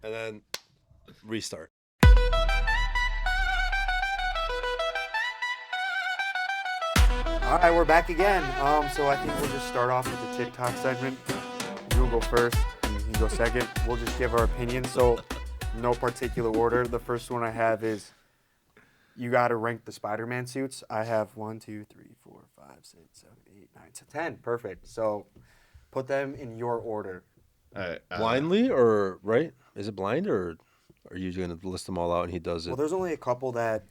and then restart. All right, we're back again. So I think we'll just start off with the TikTok segment. You'll go first, and you go second. We'll just give our opinion. So, no particular order. The first one I have is you got to rank the Spider-Man suits. I have 1, 2, 3, 4, 5, 6, 7, 8, 9, 10. Perfect. So, put them in your order. Blindly or right? Is it blind or are you going to list them all out and he does it? Well, there's only a couple that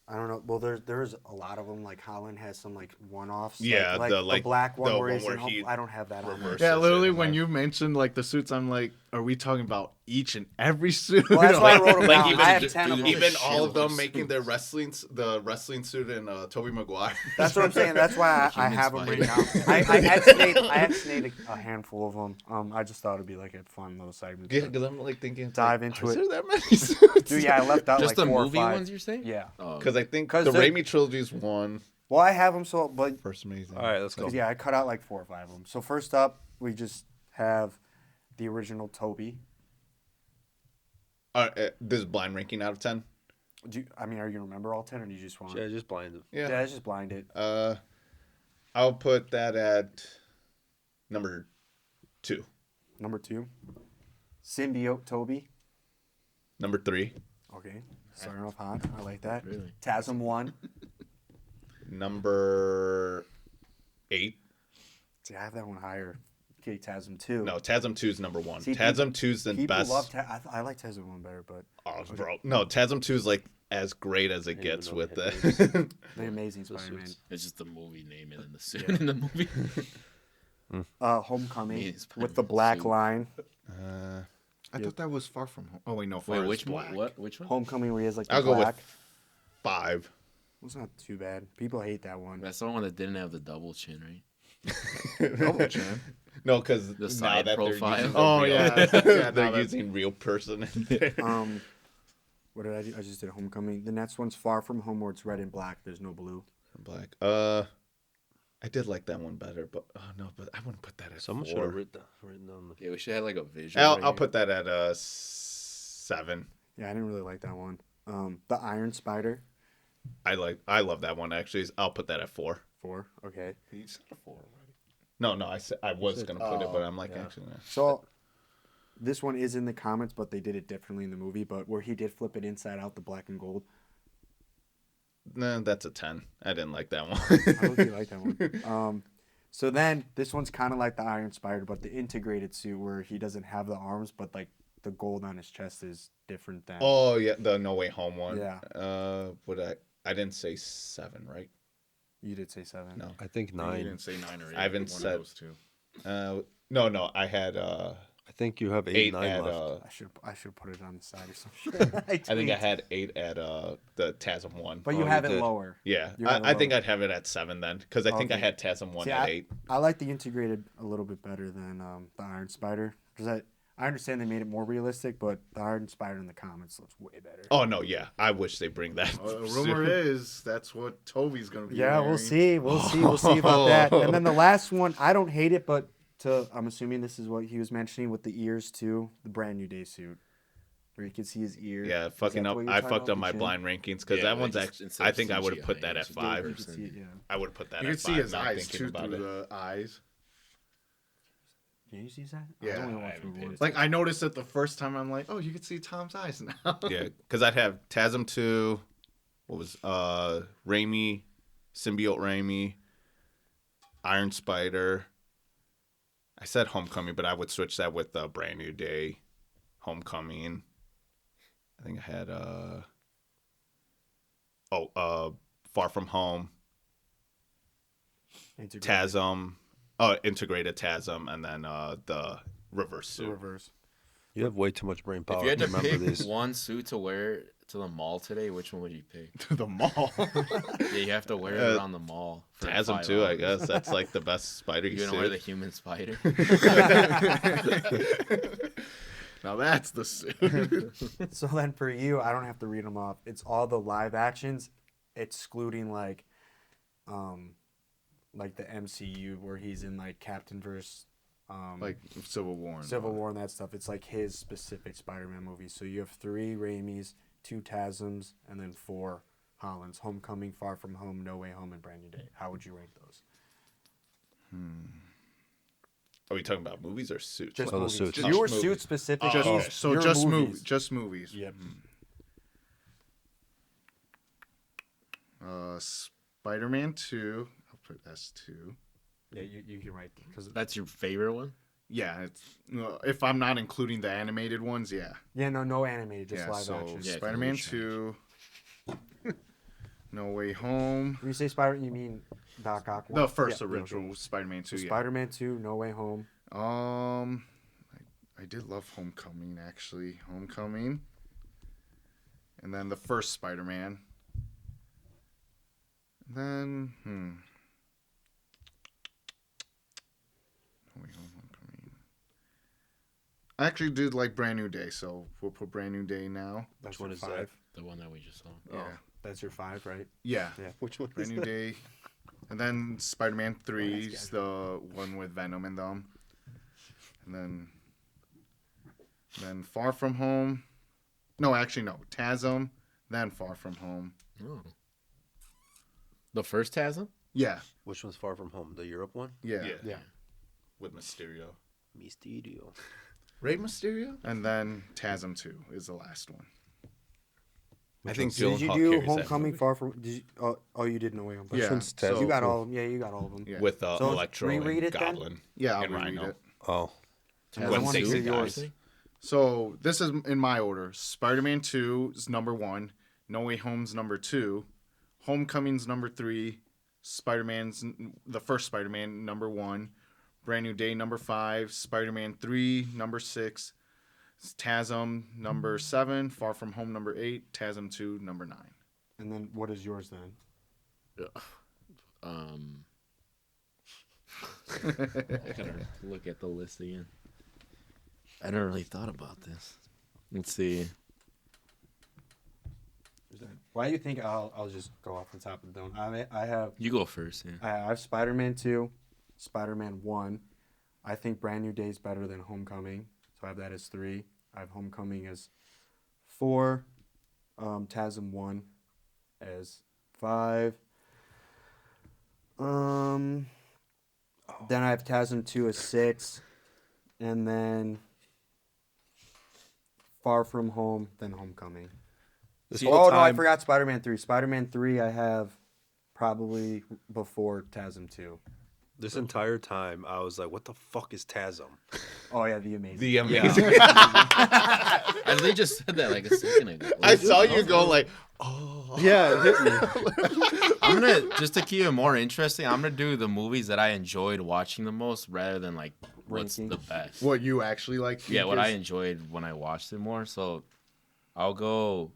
I don't know. Well, there's a lot of them. Like Holland has some like one-offs. Yeah, like the black one where he's in home. I don't have that on there. Yeah, literally when you mentioned like the suits, I'm like, are we talking about each and every suit? Well, that's why I wrote them down. Even, I have 10 of them. Even all of them making their wrestling suit in Toby Maguire. That's what I'm saying. That's why I have them written down. I had snayed a handful of them. I just thought it'd be like a fun little segment. Yeah, because I'm like thinking, dive into is it. there that many suits? Dude, yeah, I left out just like the 4 movie or 5. ones you're saying? Yeah. Because I think the Raimi trilogy is one. Well, I have them so, but First amazing. All right, let's go. yeah, I cut out like 4 or 5 of them. So first up, we just have the original Toby. This is blind ranking out of 10. Are you gonna remember all 10, or do you just want? Yeah, just blinded. Yeah, it's just blinded. I'll put that at number 2. Number 2, symbiote Toby. Number 3. Okay, starting off hot. I like that. Really? TASM 1. Number 8. See, I have that one higher. Okay, TASM 2. No, TASM 2 is number 1. See, TASM 2 is the people best. love I like TASM 1 better, but Oh, bro. No, TASM 2 is like as great as it gets know with the the. the Amazing Spider-Man. It's just the movie name and then the suit in the movie. Homecoming Amazing with the Spider-Man black suit. line. I thought that was Far From Home. Oh wait, no, Far Wait, is which Black. one? What? Which one? Homecoming where he has like the I'll go black. with 5. It's not too bad. People hate that one. That's the one that didn't have the double chin, right? Double chin. No, because The now side that profile. they're using Oh, real, yeah. Yeah, they're using real person in there. What did I do? I just did Homecoming. The next one's Far From Home where it's red and black. There's no blue. Black. I did like that one better, but no, but I wouldn't put that at Someone 4. should have written down the. Yeah, we should have like a visual. I'll put that at 7. Yeah, I didn't really like that one. The Iron Spider. I love that one actually. I'll put that at 4. 4. Okay. He said a 4 already. No, I was gonna put it, but I'm like yeah. actually. No. So this one is in the comments, but they did it differently in the movie. But where he did flip it inside out, the black and gold. Nah, that's a 10. I didn't like that one. I don't really like that one. So then this one's kind of like the Iron Spider, but the integrated suit where he doesn't have the arms, but like the gold on his chest is different than. Oh yeah, the No Way Home one. Yeah. I didn't say 7, right? You did say 7. No. I think You 9. didn't say 9 or 8. I haven't one said- of those two. No, I had I think you have 8, 8 9 at left. I should put it on the side or something. I think I had 8 at the TASM 1. But you you have it did. lower. Yeah, You have it I think lower. I'd have it at 7 then, because I think I Okay. had TASM 1 See, at 8. I like the integrated a little bit better than the Iron Spider because I understand they made it more realistic, but the Iron Spider in the comics looks way better. Oh no, yeah, I wish they bring that. Rumor is that's what Toby's gonna be. Yeah, we'll wearing. see. We'll see about that. And then the last one, I don't hate it, but I'm assuming this is what he was mentioning with the ears too, the Brand New Day suit, where you can see his ear. Yeah, Is fucking that up. what you're I talking fucked about, up the my chin? blind rankings because Yeah, that one's just actually. instead I of think I would have CGI, put that at it's just 5. You can see it, yeah. I would have put that You at can 5. see his now eyes thinking too about through it. the eyes. Can you see that? Yeah, I only I watched haven't movie paid once. Like I noticed it the first time. I'm like, oh, you can see Tom's eyes now. Yeah, because I'd have TASM 2. What was Raimi, Symbiote Raimi, Iron Spider. I said Homecoming, but I would switch that with Brand New Day, Homecoming. I think I had Far From Home, Integrated. TASM, integrated TASM, and then the reverse suit. Reverse. You have way too much brain power. If you had to remember pick these. one suit to wear to the mall today, which one would you pick? To the mall. Yeah, you have to wear it around the mall. For TASM 5 too, I hours. guess. That's like the best spider You're suit. gonna wear the human spider. Now that's the suit. So then for you, I don't have to read them off. It's all the live actions, excluding like the MCU where he's in like Captain versus Like Civil War. And Civil all. War and that stuff. It's like his specific Spider-Man movies. So you have 3 Raimis, 2 Tasms, and then 4 Hollands. Homecoming, Far From Home, No Way Home, and Brand New Day. How would you rank those? Are we talking about movies or suits? Just Oh, the movies. suits. Your Just suit movies. specific. Just movies. Just movies. Yep. Spider-Man 2. I'll put S2. Yeah, you can write because That's your favorite one? Yeah, it's if I'm not including the animated ones, yeah. no animated, just Yeah, live so action. Yeah, 'cause Spider-Man we changed. 2. No Way Home. When you say Spider, you mean Doc Ock? The first Yeah, original okay. Spider-Man 2, So yeah. Spider-Man 2, No Way Home. I did love Homecoming, actually. Homecoming. And then the first Spider-Man. And then, No Way Home, Homecoming. I actually did like Brand New Day, so we'll put Brand New Day now. That's one your is that? 5. The one that we just saw. Yeah. That's your 5, right? Yeah. Yeah. Which one Brand New Day. And then Spider-Man 3 is the one with Venom in them. And then Far From Home. No, actually, no. Tasm, then Far From Home. Oh. The first Tasm? Yeah. Which one's Far From Home? The Europe one? Yeah. Yeah. With Mysterio. Mysterio. Rey Mysterio? And then Tasm 2 is the last one. I think Did you Gyllenhaal do carries that Homecoming, movie. Far From? Did you? Oh, you did No Way Home. Yeah. one's so- Tasm? You got Cool. all of them. Yeah, you got all of them. Yeah. With So Electro reread and it then? Goblin. Yeah, I'll and reread Rhino. it. Oh. I When want to Stacy hear yours. dies. So this is in my order. Spider-Man 2 is number 1. No Way Home's number 2. Homecoming's number 3. The first Spider-Man number 1. Brand New Day number 5. Spider-Man 3 number 6. Tasm number 7. Far From Home number 8. Tasm 2 number 9. And then what is yours then? I gotta look at the list again. I never really thought about this. Let's see. Why do you think I'll just go off the top of the dome? I have You go first, yeah. I have Spider-Man 2, Spider-Man 1. I think Brand New Day is better than Homecoming, so I have that as 3. I have Homecoming as 4. Tasm 1 as 5. Then I have Tasm 2 as 6. And then Far From Home, then Homecoming. This Oh, whole no, I time, forgot Spider-Man 3. Spider-Man 3 I have probably before Tasm 2. this entire time, I was like, "What the fuck is Tasm?" Oh, yeah, The Amazing. The Amazing. I literally just said that like a second ago. I saw you go like, oh. Yeah, it hit me. I'm gonna, just to keep it more interesting, I'm gonna do the movies that I enjoyed watching the most rather than like what's Ranking. the best. What you actually like? Yeah, what I enjoyed when I watched it more. So I'll go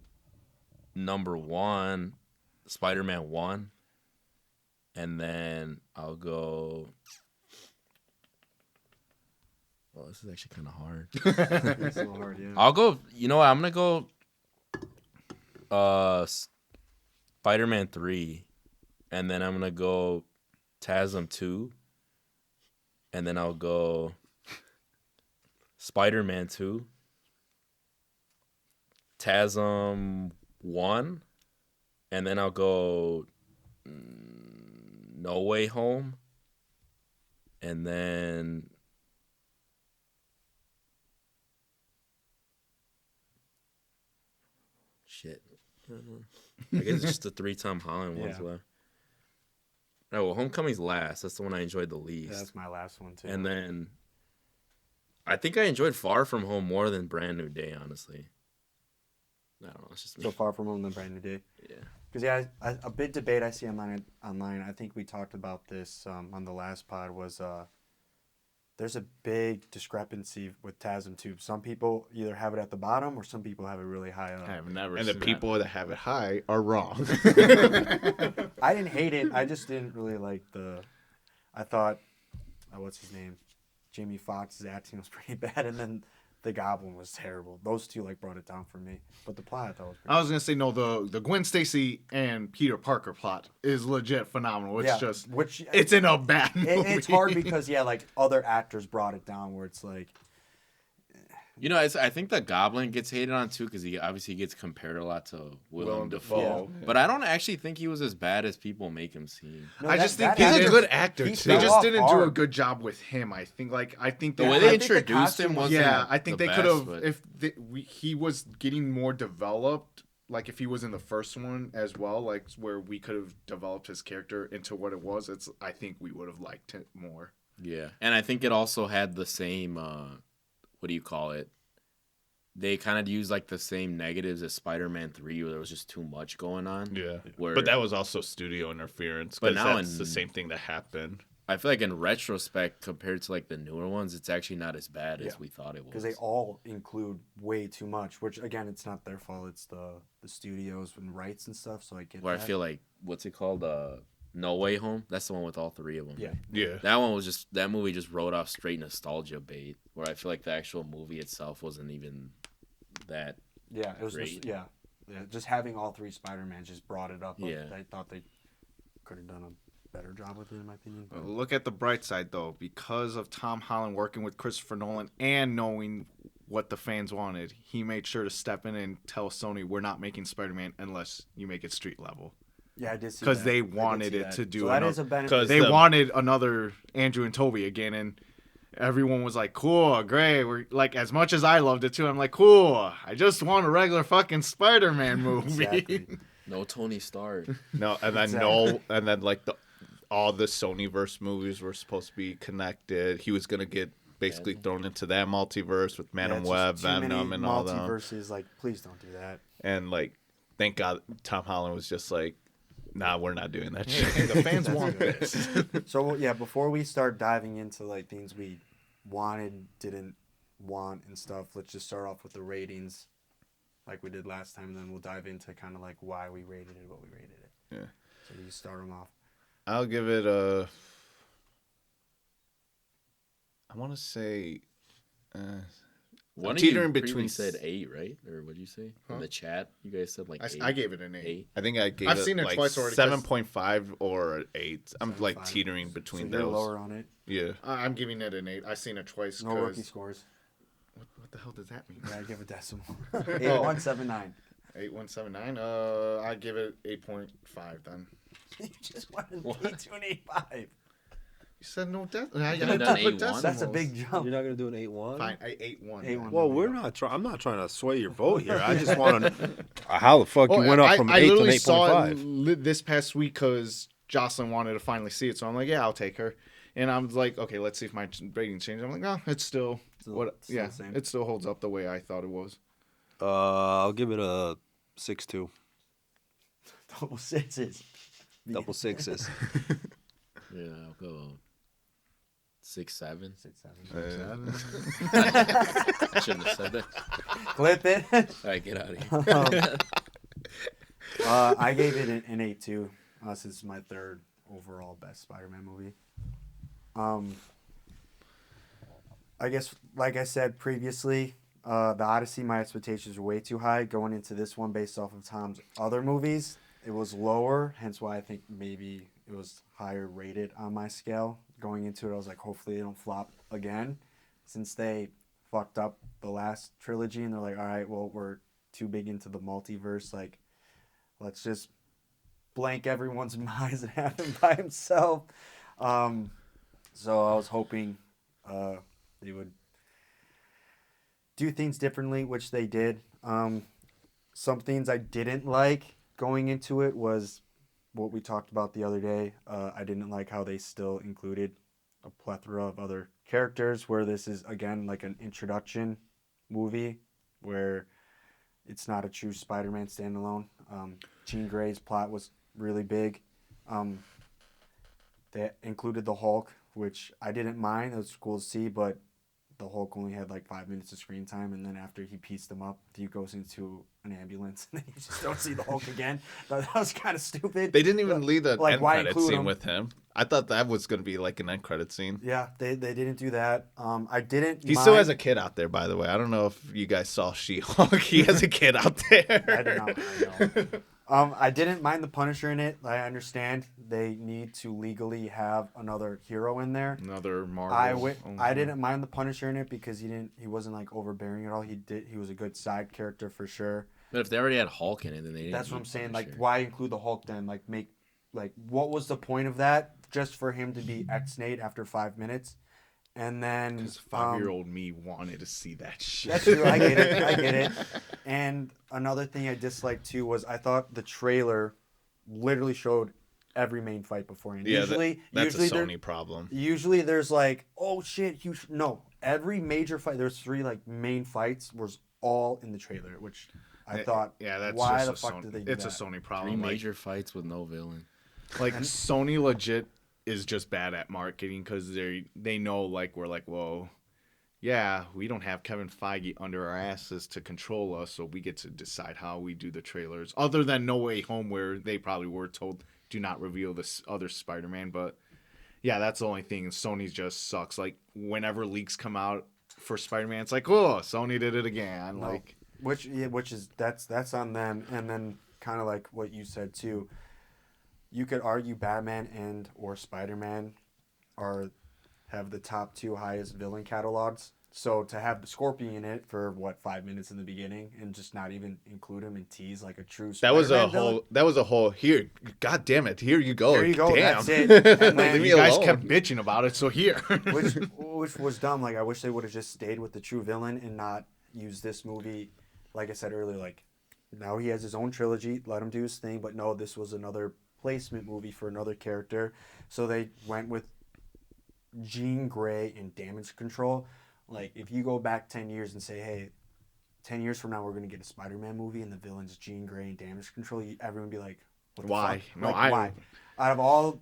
number 1, Spider-Man 1. And then I'll go. Oh, this is actually kind of hard. It's so hard, yeah. I'll go. You know what? I'm gonna go. Spider-Man 3, and then I'm gonna go Tasm 2, and then I'll go Spider-Man 2, Tasm 1, and then I'll go No Way Home, and then shit. I guess it's just the 3 Tom Holland ones Yeah. left. No, well, Homecoming's last. That's the one I enjoyed the least. Yeah, that's my last one, too. And then I think I enjoyed Far From Home more than Brand New Day, honestly. I don't know. It's just me. So Far From Home than Brand New Day. Yeah. Because, yeah, a big debate I see online, I think we talked about this on the last pod, was there's a big discrepancy with Tasm 2. Some people either have it at the bottom or some people have it really high up. I have never And the seen people that have it high are wrong. I didn't hate it. I just didn't really like I thought, what's his name? Jamie Foxx's acting was pretty bad. And then the Goblin was terrible. Those two like brought it down for me. But the plot I thought was pretty I was gonna say no. The Gwen Stacy and Peter Parker plot is legit phenomenal. It's just it's in a bad movie. It's hard because like other actors brought it down where it's like. You know, I think the Goblin gets hated on too because he obviously gets compared a lot to Willem Dafoe. Yeah. But I don't actually think he was as bad as people make him seem. No, I just think he's a good actor too. They just didn't do a good job with him. I think the way they introduced him wasn't. Yeah, I think they could have if he was getting more developed. Like if he was in the first one as well, like where we could have developed his character into what it was. I think we would have liked it more. Yeah, and I think it also had the same. What do you call it? They kind of used like the same negatives as Spider-Man 3 where there was just too much going on. Yeah. Where, but that was also studio interference. But now it's the same thing that happened. I feel like in retrospect, compared to like the newer ones, it's actually not as bad as we thought it was. Because they all include way too much, which again, it's not their fault. It's the studios and rights and stuff. So I get Where that. I feel like, what's it called? No Way Home. That's the one with all three of them. Yeah. Yeah. That one was just that movie just wrote off straight nostalgia bait. Where I feel like the actual movie itself wasn't even that. Yeah, it was great. just just having all three Spider-Man just brought it up. Yeah. I thought they could have done a better job with it, in my opinion. But Look at the bright side though, because of Tom Holland working with Christopher Nolan and knowing what the fans wanted, he made sure to step in and tell Sony, "We're not making Spider-Man unless you make it street level." yeah, I did see Because that. they I did wanted see it that. to do So that another- is a benefit. 'Cause They the- wanted another Andrew and Toby again, and everyone was like, "Cool, great." We're like, as much as I loved it too, I'm like, "Cool." I just want a regular fucking Spider-Man movie. Exactly. No Tony Stark. No, and then Exactly. and then like all the Sonyverse movies were supposed to be connected. He was gonna get basically thrown into that multiverse with Man Yeah, and it's Web, just too many Venom, and all them. multiverses. Like, please don't do that. And like, thank God Tom Holland was just like, "Nah, we're not doing that Hey, shit." the fans That's want good. this. So yeah, before we start diving into like things we wanted, didn't want, and stuff, let's just start off with the ratings, like we did last time, and then we'll dive into kind of like why we rated it, what we rated it. Yeah. So you start them off. I'll give it a. I want to say. One of teetering you between between said 8, right? Or what'd you say in the chat? You guys said like 8. I gave it an 8. 8. I think I gave I've it seen it like twice already, 'cause- 7.5 or an 8. I'm like 7.5. teetering between So you're those. lower on it. Yeah. I'm giving it an 8. I've seen it twice. No rookie 'cause- scores. What the hell does that mean? Yeah, I give a decimal. 8179. 8179. I give it 8.5 then. You just went an 8 to an 8.5. You said no death. You I could've had done to put 8-1. decimals. That's a big jump. You're not gonna do an 8-1. Fine, 8.1. 8-1. Well, we're not trying. I'm not trying to sway your vote here. I just want to. How the fuck you Oh, went up from I 8 to an literally saw 8.5? it this past week because Jocelyn wanted to finally see it, so I'm like, yeah, I'll take her. And I'm like, okay, let's see if my rating changed. I'm like, no, it's still what? Still Yeah, the same. it still holds up the way I thought it was. I'll give it a 6.2. Double sixes. Double sixes. Yeah, I'll go 6-7. 6-7. I shouldn't have said that. Clip it. All right, get out of here. I gave it an 8 too. Since it's my third overall best Spider-Man movie. I guess, like I said previously, the Odyssey, my expectations were way too high. Going into this one, based off of Tom's other movies, it was lower. Hence why I think maybe it was higher rated on my scale. Going into it, I was like, hopefully they don't flop again, since they fucked up the last trilogy, and they're like, all right, well, we're too big into the multiverse. Like, let's just blank everyone's minds and have him by himself. So I was hoping they would do things differently, which they did. Some things I didn't like going into it was what we talked about the other day. I didn't like how they still included a plethora of other characters, where this is, again, like an introduction movie where it's not a true Spider-Man standalone. Jean Grey's plot was really big. They included the Hulk, which I didn't mind. It was cool to see, but the Hulk only had like 5 minutes of screen time, and then after he pieced him up, he goes into an ambulance, and then you just don't see the Hulk again. That was kind of stupid. They didn't even leave the Like, end why credit include scene him? with him. I thought that was going to be like an end credit scene. Yeah, they didn't do that. I didn't. He still has a kid out there, by the way. I don't know if you guys saw She-Hulk. He has a kid out there. I did not. I know. I didn't mind the Punisher in it. I understand they need to legally have another hero in there. Another Marvel. I didn't mind the Punisher in it because he wasn't like overbearing at all. He was a good side character for sure. But if they already had Hulk in it, then they didn't. That's what need I'm saying. Punisher. Like, why include the Hulk then? What was the point of that? Just for him to be ex-Nate after 5 minutes, and then Because 5-year-old me wanted to see that shit. That's true. I get it. I get it. And another thing I disliked too was I thought the trailer literally showed every main fight beforehand. Yeah, that's a there- Sony problem. Usually there's like, oh shit, no. Every major fight, there's 3 like main fights was all in the trailer, which I thought, Yeah, that's why just the a fuck Sony. did they do It's that? a Sony 3 problem. major fights with no villain. Like Sony legit is just bad at marketing because they know like we're like, whoa, yeah, we don't have Kevin Feige under our asses to control us, so we get to decide how we do the trailers. Other than No Way Home, where they probably were told do not reveal this other Spider-Man, but yeah, that's the only thing. Sony just sucks. Like whenever leaks come out for Spider-Man, it's like, oh, Sony did it again. No. Like, which is that's on them. And then kind of like what you said too. You could argue Batman and or Spider-Man have the top 2 highest villain catalogs. So to have the Scorpion in it for 5 minutes in the beginning and just not even include him and tease like a true That was Spider-Man villain? that was a whole here. God damn it! Here you go. Here you go, Damn. that's it. And then Leave me you guys alone. kept bitching about it, so here. which was dumb. Like I wish they would have just stayed with the true villain and not use this movie. Like I said earlier, like now he has his own trilogy. Let him do his thing. But no, this was another placement movie for another character. So they went with Jean Grey and Damage Control. Like if you go back 10 years and say, hey, 10 years from now we're gonna get a Spider-Man movie and the villain's Jean Grey and Damage Control, everyone would be like, what the Why? fuck? No, Like, why? Out of all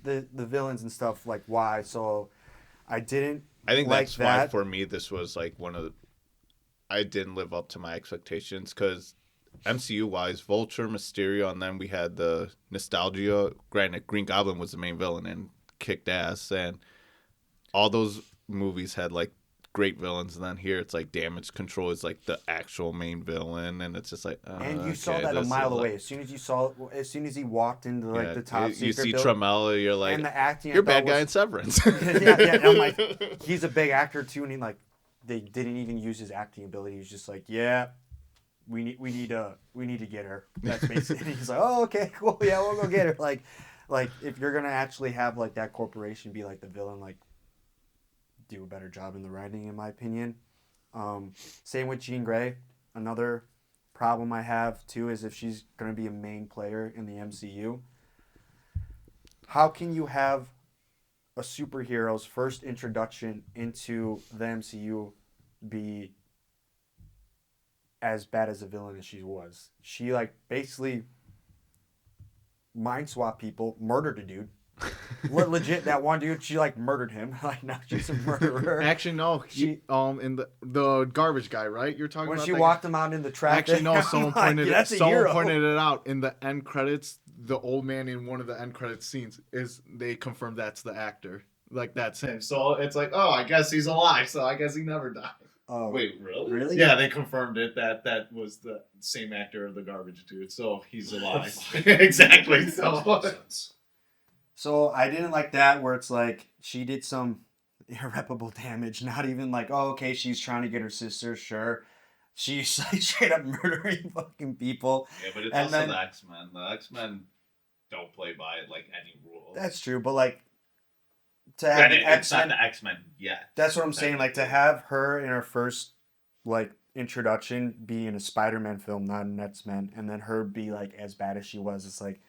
the villains and stuff, like why? So I didn't. I think like that's why that. for me this was like one of the. I didn't live up to my expectations because MCU wise, Vulture, Mysterio, and then we had the nostalgia. Granted, Green Goblin was the main villain and kicked ass, and all those movies had like great villains, and then here it's like Damage Control is like the actual main villain, and it's just like. And you saw that a mile away. As soon as he walked into like the top secret you see building, Tremella, you're like, and the acting, you're a bad guy in Severance. yeah. And I'm like, he's a big actor too, and they didn't even use his acting ability. He was just like, yeah, we need to get her. That's basically. He's like, oh, okay, cool, yeah, we'll go get her. Like if you're gonna actually have like that corporation be like the villain, like do a better job in the writing, in my opinion. Same with Jean Grey. Another problem I have too is if she's gonna be a main player in the MCU. How can you have a superhero's first introduction into the MCU be as bad as a villain as she was? She like basically mind swap people, murdered a dude. Legit, that one dude, she like murdered him. Like now she's a murderer. Actually, no. In the garbage guy, right? You're talking When about she that walked him out in the traffic. Actually, no. I'm Someone like, pointed that's a someone hero. pointed it out in the end credits. The old man in one of the end credits scenes they confirmed that's the actor. Like that's him. So it's like, oh, I guess he's alive. So I guess he never died. Oh, Wait, really? really? Yeah, they confirmed it that was the same actor of the garbage dude. So he's alive. Exactly. So I didn't like that where it's like she did some irreparable damage. Not even like, oh, okay, she's trying to get her sister. Sure. She's like straight up murdering fucking people. Yeah, but it's And also then- the X-Men. The X-Men don't play by like any rule. That's true, but like to have And the it's not X-Men. the X-Men yet. That's what I'm saying. Like to have her in her first like introduction be in a Spider-Man film, not an X-Men, and then her be like as bad as she was. It's like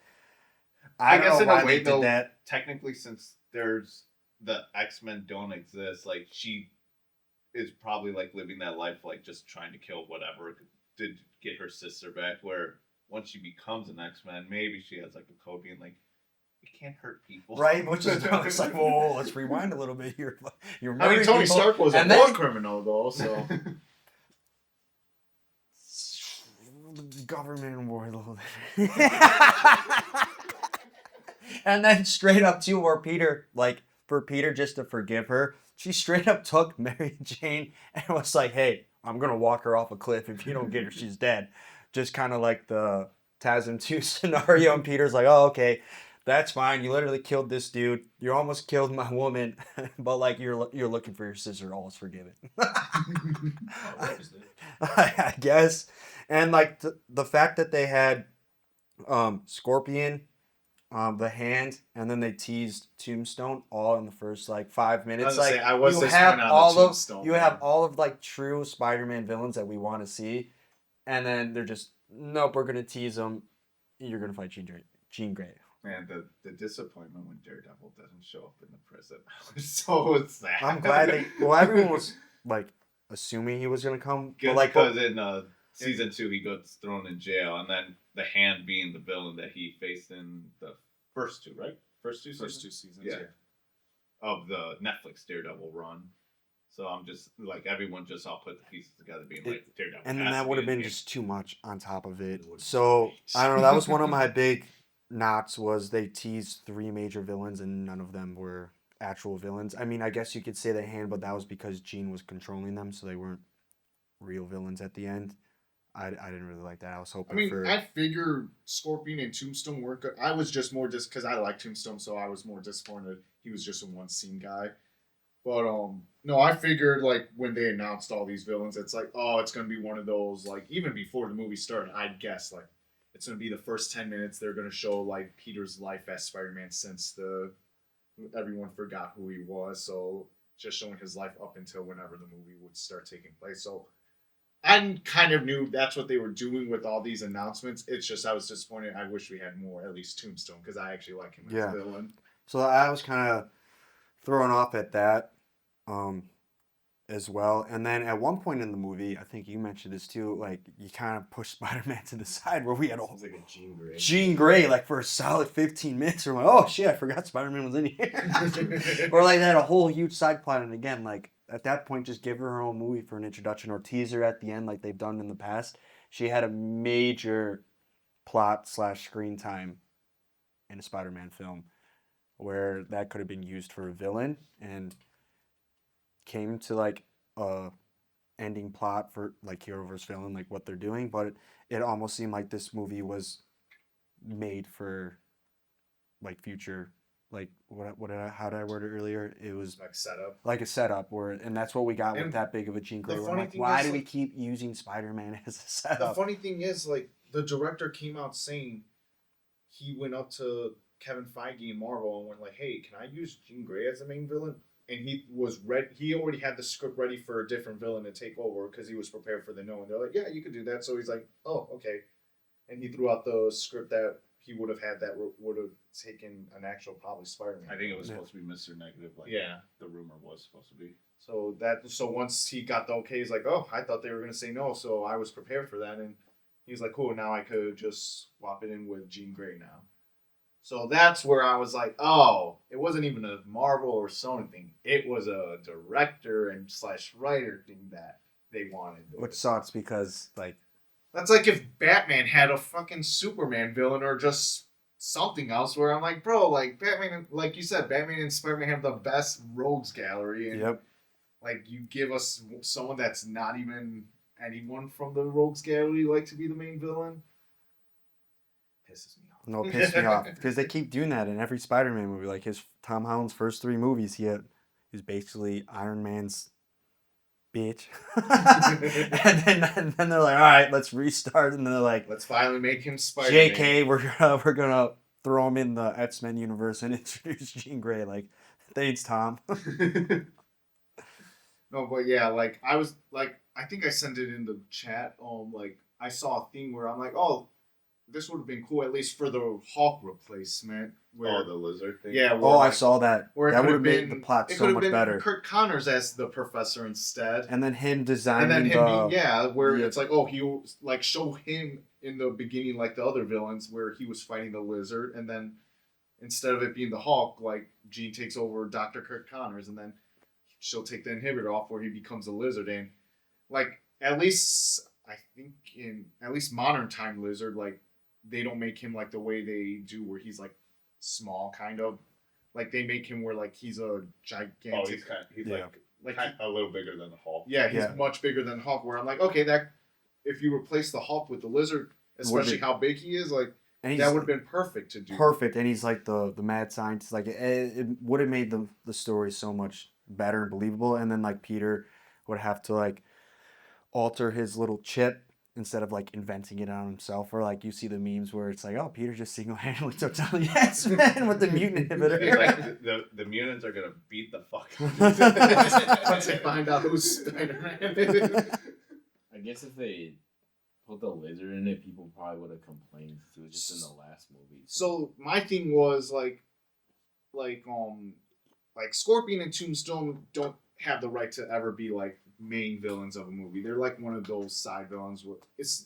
I guess don't in know a why way, they though, did that. Technically, since there's the X-Men don't exist, like she is probably like living that life, like just trying to kill whatever to get her sister back. Where once she becomes an X-Men, maybe she has like a code being like, You can't hurt people. Right, which is it's like, whoa, let's rewind a little bit here. You're I mean, murdering Tony people, Stark was a and war then criminal, though, so. government warlord. And then straight up too, where Peter, like for Peter just to forgive her, she straight up took Mary Jane and was like, "Hey, I'm gonna walk her off a cliff. If you don't get her, she's dead." Just kind of like the TASM 2 scenario, and Peter's like, "Oh, okay, that's fine. You literally killed this dude. You almost killed my woman, but like you're looking for your sister. All's forgiven." I guess, and like the fact that they had Scorpion, the Hand, and then they teased Tombstone all in the first like 5 minutes. I was gonna Like say, I was you disappointed have on the all of Tombstone you one. have all of like true Spider-Man villains that we want to see, and then they're just nope. We're gonna tease them. You're gonna fight Jean Grey. Man, the disappointment when Daredevil doesn't show up in the prison. I was so sad. I'm glad everyone was like assuming he was gonna come, but like because in season 2 he gets thrown in jail, and then the Hand being the villain that he faced in the first two, right? First two seasons, yeah. of the Netflix Daredevil run. So I'm just like everyone just all put the pieces together, being like Daredevil. and then has that to would be have in been the just too much on top of it. It would've So been I don't know. That was one of my big knots. Was they teased 3 major villains and none of them were actual villains. I mean, I guess you could say the Hand, but that was because Jean was controlling them, so they weren't real villains at the end. I didn't really like that. I was hoping I mean, for. I figured Scorpion and Tombstone weren't good. I was just more because I like Tombstone, so I was more disappointed he was just a one scene guy. But no, I figured like when they announced all these villains, it's like, oh, it's gonna be one of those like even before the movie started, I'd guess like it's gonna be the first 10 minutes they're gonna show like Peter's life as Spider-Man since everyone forgot who he was, so just showing his life up until whenever the movie would start taking place. So I kind of knew that's what they were doing with all these announcements. It's just I was disappointed. I wish we had more, at least Tombstone, because I actually like him as a villain. So I was kind of thrown off at that as well. And then at one point in the movie, I think you mentioned this too, like you kind of pushed Spider-Man to the side where we had all Like a Jean Grey. Jean Grey like for a solid 15 minutes. We're like, oh shit, I forgot Spider-Man was in here. Or like they had a whole huge side plot. And again, like at that point, just give her own movie for an introduction or teaser at the end like they've done in the past. She had a major plot / screen time in a Spider-Man film where that could have been used for a villain and came to like a ending plot for like hero versus villain, like what they're doing, but it almost seemed like this movie was made for like future, like how did I word it earlier? It was Like setup. like a setup where, and that's what we got with And that big of a Jean Grey. the Where I'm funny like, thing why is, do we like- keep using Spider-Man as a The setup? funny thing is, like, the director came out saying he went up to Kevin Feige and Marvel and went like, "Hey, can I use Jean Grey as the main villain?" And he was ready. He already had the script ready for a different villain to take over because he was prepared for the no. And they're like, "Yeah, you could do that." So he's like, "Oh, okay." And he threw out the script that he would have had that would have taken an actual probably Spider-Man. I think it was supposed to be Mr. Negative, like Yeah. the rumor was supposed to be. So once he got the okay, he's like, "Oh, I thought they were gonna say no," so I was prepared for that, and he's like, "Cool, now I could just swap it in with Jean Grey now." So that's where I was like, "Oh, it wasn't even a Marvel or Sony thing; it was a director and / writer thing that they wanted." Which sucks because like That's like if Batman had a fucking Superman villain or just something else. Where I'm like, bro, like Batman, like you said, Batman and Spider-Man have the best rogues gallery, and yep. like you give us someone that's not even anyone from the rogues gallery like to be the main villain, pisses me off. No, it pissed me off because they keep doing that in every Spider-Man movie. Like Tom Holland's first 3 movies, he's basically Iron Man's bitch, and then they're like, all right, let's restart, and then they're like, Let's finally make him Spider-Man. JK, we're gonna throw him in the X-Men universe and introduce Jean Grey. Like, thanks, Tom. No, but yeah, like I was like, I think I sent it in the chat. Like I saw a thing where I'm like, oh, this would have been cool at least for the Hulk replacement. Where, the lizard thing. yeah. Where, Oh, I like, saw that. where it That would could've have made been- the plot it so could've much been better. Kurt Connors as the professor instead. And then him And designing then him the being, where yeah. it's like, oh, he like show him in the beginning like the other villains where he was fighting the lizard, and then instead of it being the Hulk, like Jean takes over Dr. Kirk Connors, and then she'll take the inhibitor off where he becomes a lizard. And like at least I think in at least modern time lizard, like they don't make him like the way they do where he's like small kind of. Like they make him where like he's a gigantic. Oh, he's Yeah. like a little bigger than the Hulk. Yeah, he's Yeah. much bigger than Hulk. Where I'm like, okay, that if you replace the Hulk with the lizard, especially be- how big he is, like And he's that would have been perfect to do. perfect, and he's like the mad scientist. Like it would have made the story so much better and believable. And then like Peter would have to like alter his little chip instead of like inventing it on himself. Or like you see the memes where it's like, oh, Peter just single-handedly took down the X-Men with the mutant It's inhibitor. like the mutants are gonna beat the fuck out Once they find out who's Spider-Man. I guess if they put the lizard in it, people probably would have complained. It was just in the last movie. So my thing was like Scorpion and Tombstone don't have the right to ever be like main villains of a movie. They're like one of those side villains.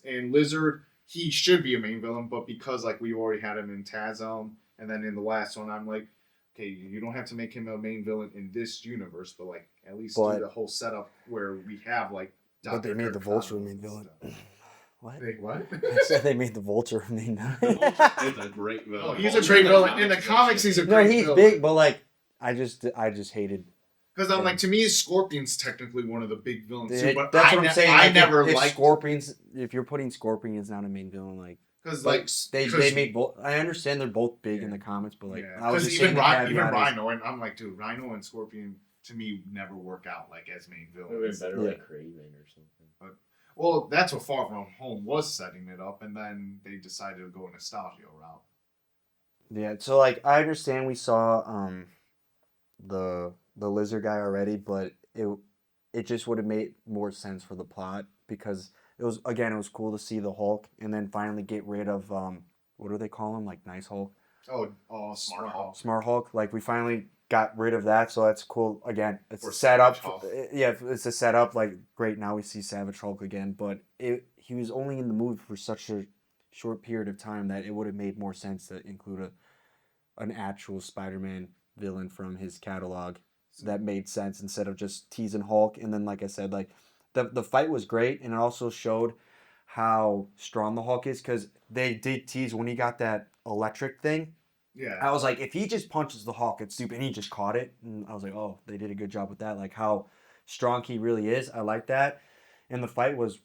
And Lizard, he should be a main villain, but because like we already had him in TASM, and then in the last one, I'm like, okay, you don't have to make him a main villain in this universe, but like at least do the whole setup where we have like. But they made the Vulture a main villain. What? They what? I said they made the Vulture a main villain. It's a great villain. Oh, he's a great villain. In the comics, he's a No, great he's villain. big, but like I just hated. Because I'm like, to me, Scorpion's technically one of the big villains too. But That's what I'm saying. I like, never if liked Scorpions. If you're putting Scorpion as not a main villain, like because like like they made both. I understand they're both big in Yeah. the comics, but like yeah. I was Because just even, saying even the caveat is- Rhino, and I'm like, dude, Rhino and Scorpion to me never work out like as main It would have been villains. better Yeah. like Craven or something. Well, that's what Far From Home was setting it up, and then they decided to go a nostalgia route. Yeah, so like I understand we saw the lizard guy already, but it just would have made more sense for the plot because it was cool to see the Hulk and then finally get rid of what do they call him, like Nice Hulk, Oh, Smart Hulk. Smart Hulk. Like we finally got rid of that, so that's cool. Again, it's Or a setup. Savage Hulk. Yeah, it's a setup. Like great, now we see Savage Hulk again, but he was only in the movie for such a short period of time that it would have made more sense to include an actual Spider-Man villain from his catalog that made sense instead of just teasing Hulk. And then, like I said, like the fight was great, and it also showed how strong the Hulk is because they did tease when he got that electric thing. Yeah. I was like, if he just punches the Hulk, it's stupid. And he just caught it, and I was like, oh, they did a good job with that. Like how strong he really is. I like that. And the fight was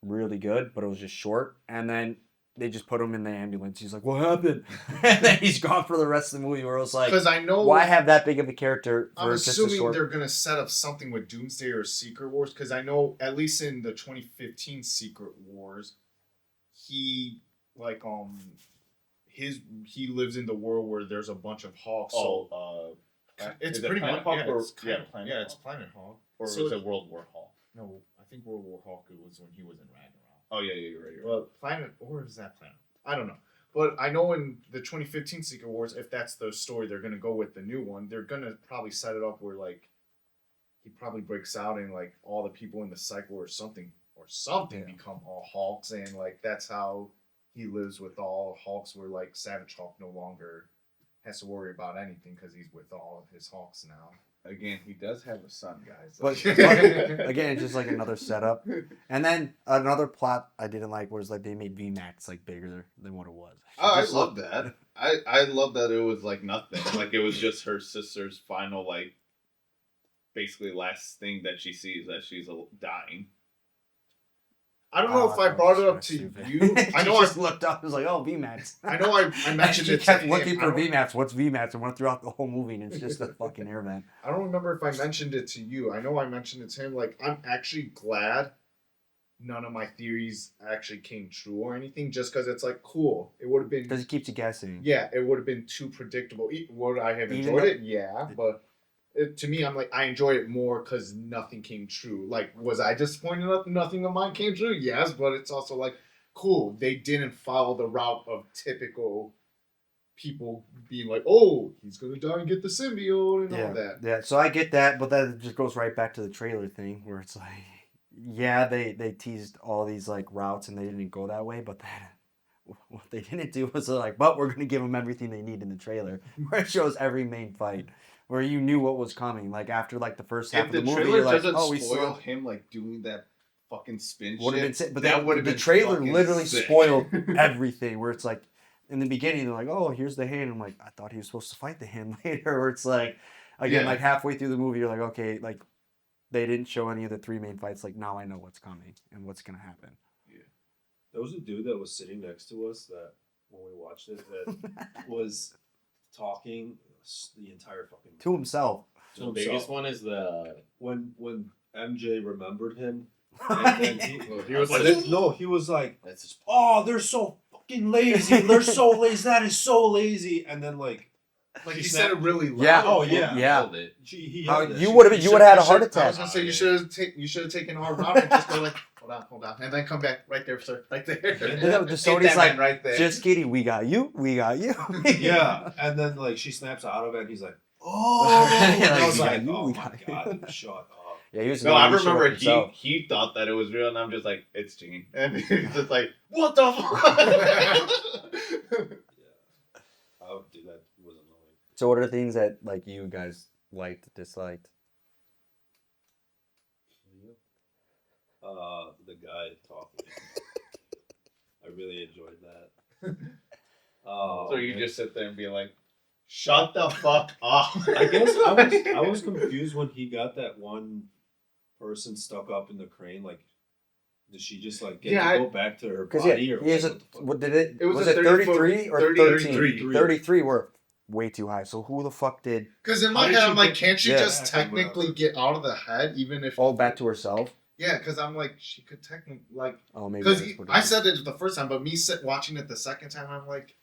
really good, but it was just short. And then they just put him in the ambulance. He's like, what happened? And then he's gone for the rest of the movie. Where it was like, Because I know why have that big of a character for I'm just a assuming short? they're gonna set up something with Doomsday or Secret Wars. Because I know at least in the 2015 Secret Wars, he like he lives in the world where there's a bunch of Hawks. So it's is it pretty Planet much Hulk or it's kind of- Planet yeah, Hulk? it's Planet Hulk. Or So- was it World War Hulk? No, I think World War Hulk was when he was in Ragnarok. Oh yeah, you're right. Well, Planet, or is that Planet? I don't know. But I know in the 2015 Secret Wars, if that's the story they're gonna go with the new one, they're gonna probably set it up where like he probably breaks out and like all the people in the cycle or something Yeah. become all Hulks, and like that's how he lives with all Hulks. Where like Savage Hulk no longer has to worry about anything because he's with all his Hulks now. Again, he does have a son, guys. But again, it's just like another setup. And then another plot I didn't like was like they made VMAX like bigger than what it was. I Just love that. I love that it was like nothing. Like it was just her sister's final, like, basically last thing that she sees that she's dying. I don't know if I brought it up to you. I know I I just looked up. I was like, "Oh, VMAX." I know I mentioned She it. kept to looking him. for I don't- VMAX. What's VMAX? And went throughout the whole movie, and it's just a fucking air vent. I don't remember if I mentioned it to you. I know I mentioned it to him. Like, I'm actually glad none of my theories actually came true or anything, just because it's like, cool. It would have been, Because it keeps you guessing. yeah, it would have been too predictable. Would I have Even enjoyed though- it? Yeah, but to me, I'm like, I enjoy it more because nothing came true. Like, was I disappointed that nothing of mine came true? Yes, but it's also like, cool. They didn't follow the route of typical people being like, oh, he's gonna die and get the symbiote and all that. Yeah, so I get that, but that just goes right back to the trailer thing where it's like, yeah, they teased all these like routes and they didn't go that way, but then what they didn't do was like, but we're gonna give them everything they need in the trailer, where it shows every main fight, where you knew what was coming. Like after like the first half If of the the movie, trailer you're like, doesn't oh, we spoil saw. him like doing that fucking spin Would have been shit, sick, but that would have the been trailer fucking literally sick. spoiled everything. Where it's like, in the beginning, they're like, "Oh, here's the hand." I'm like, I thought he was supposed to fight the hand later. Where it's like, again, Yeah. like halfway through the movie, you're like, okay, like they didn't show any of the 3 main fights. Like now I know what's coming and what's gonna happen. There was a dude that was sitting next to us that when we watched it that was talking the entire fucking To himself. to The himself. biggest one is the when MJ remembered him. And then he was he was like, that's just "Oh, they're so fucking lazy. They're so lazy. That is so lazy." And then like Like he he said it really loud. Yeah. Oh yeah. Yeah. killed it. He How yelled at you shit. would have you would have had a heart I attack. was gonna say you should have taken our route and just go like, hold on, and then come back right there, sir, right there. And then the Hit Sony's that like, man right there. just kidding, we got you. Yeah, and then like she snaps out of it, and he's like, "Oh!" And I was like, "Oh my god, shut up!" Yeah, he was. No, I he showed up remember himself. he thought that it was real, and I'm just like, it's Gene, and he's just like, what the fuck? I would do that. It was annoying. So, what are the things that like you guys liked, disliked? The guy talking. I really enjoyed that. So you just sit there and be like, shut the fuck up. I guess I was confused when he got that one person stuck up in the crane. Like, did she just like get Yeah, to go back to her Because body or he is a, what the fuck? what did it? It was Was a it 30 33 or 30, 13? 33. 33 were way too high. So who the fuck did? Because in How my did head, she I'm like, get can't she back just or technically whatever? get out of the head, even if? Oh, back to herself. Yeah, because I'm like, she could technically like. Oh, maybe. Because that's what it I is. said it the first time, but me watching it the second time, I'm like,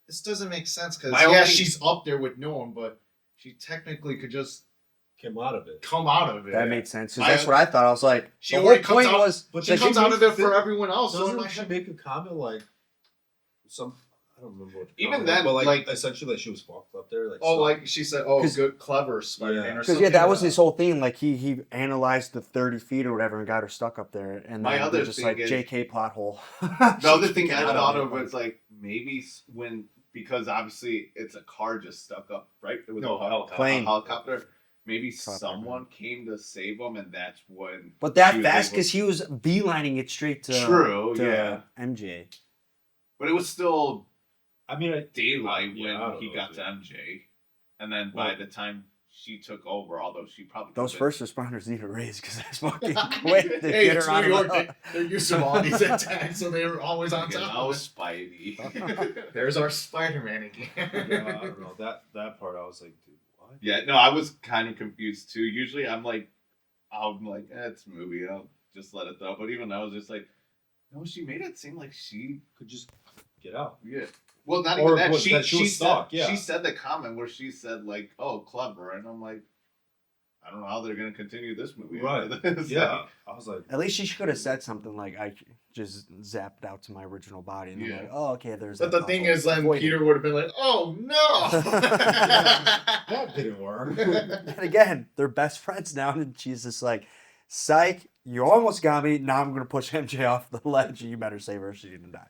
this doesn't make sense. Because My yeah, only- she's up there with no one, but she technically could just Came out of it. come out of it. That made sense. 'Cause My- that's what I thought. I was like, She the whole already comes point out- was, But She then comes she out of there makes- for everyone else. So in Doesn't my she head, make a comment like some? I don't remember what. the Even comment then, was, but like- essentially, like she was fucked up there. Like, oh, so- like she said, oh, 'Cause- good, clever Spider-Man or because something. yeah, that was his whole thing. Like he analyzed the 30 feet or whatever and got her stuck up there, and My then other they're just thing like is- JK plot hole. The other thing I Get out thought of of it. was like maybe because obviously it's a car just stuck up, right? It was No, a helicopter. plane. A helicopter. Maybe Copter, someone came to save him, and that's when. But that she was fast able- because he was beelining it straight to True, yeah. MJ. But it was still I mean, daylight Yeah, I when don't he know, got dude. to MJ, and then by the time she took over, although she probably Those could've- first responders need a raise because that's fucking quick to Hey, get it's her out New of York. They're used to all these attacks, so they were always on You top know, of Spidey. it. There's our Spider-Man again. yeah, I don't know that part. I was like, dude, what? Yeah, no, I was kind of confused too. Usually, I'm like, it's a movie. I'll just let it go. But even I was just like, no, she made it seem like she Could just get out. Yeah. Well, not Or even that. was She that she was said, stuck, yeah. she said the comment where she said like, "Oh, clever," and I'm like, I don't know how they're gonna continue this movie. Right. It's Yeah. I was like, At least she could have said something like, "I just zapped out to my original body," and Yeah. I'm like, "Oh, okay." There's. But that the thing thought. is, then Avoid it. Peter would have been like, "Oh no!" that didn't work. And again, they're best friends now, and she's just like, "Psych, you almost got me. Now I'm gonna push MJ off the ledge. You better save her. She's gonna die."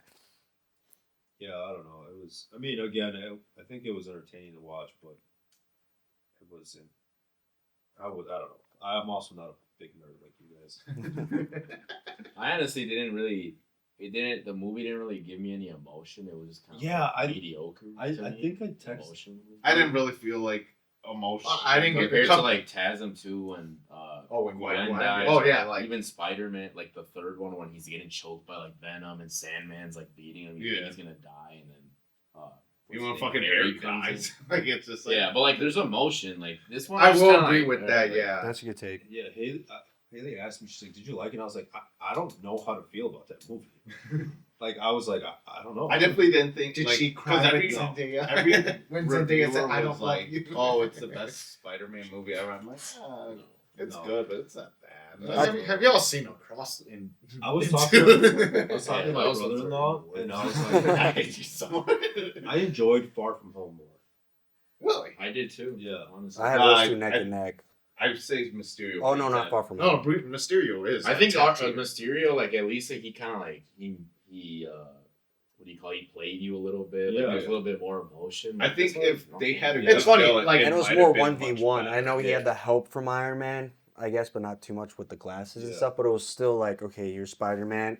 Yeah, I don't know. It was. I mean, again, I think it was entertaining to watch, but it wasn't. I don't know. I'm also not a big nerd like you guys. I honestly didn't really. It didn't. The movie didn't really give me any emotion. It was kind of Yeah, I- mediocre. I to me, think I texted. emotion. I didn't really feel like emotion. I didn't get compared the to like TASM 2 and when Gwen Gwen dies. Oh or yeah, like even Spider-Man, like the third one when he's getting choked by like Venom and Sandman's like beating him. You think Yeah. he's gonna die, and then Even when what's his fucking name? Harry comes in. cries, like it's just like Yeah, but like there's emotion. Like this one, I was will kinda agree like, with that. like, Yeah, That's a good take. Yeah, Haley asked me. She's like, "Did you like it?" And I was like, "I don't know how to feel about that movie." Like, I was like, I don't know. I definitely didn't think. Did like, she 'cause cry every, with Zendaya? every When reviewer Zendaya said, "I was don't like, like you." "Oh, it's the best Spider-Man movie ever." I'm like, it's No. good, but it's not bad. Have y'all seen Across in? I was in talking. two? I was talking to my those ones are brother-in-law, even and I was I like, hate you so much. I enjoyed Far From Home more. Really? I did too. Yeah. honestly. I had No, those two neck I- and neck. I would say Mysterio. Oh no, beats not that. far from. No, home. Mysterio is. I think top tier. Mysterio, like at least like he kind of like he what do you call it, he played you a little bit. Yeah, Like there's yeah. a little bit more emotion. I Like, think this one, if no. they had a It's good funny, villain, like- it And it was might more have been one much v one. better. I know he Yeah. had the help from Iron Man, I guess, but not too much with the glasses and Yeah. stuff. But it was still like, okay, you're Spider Man.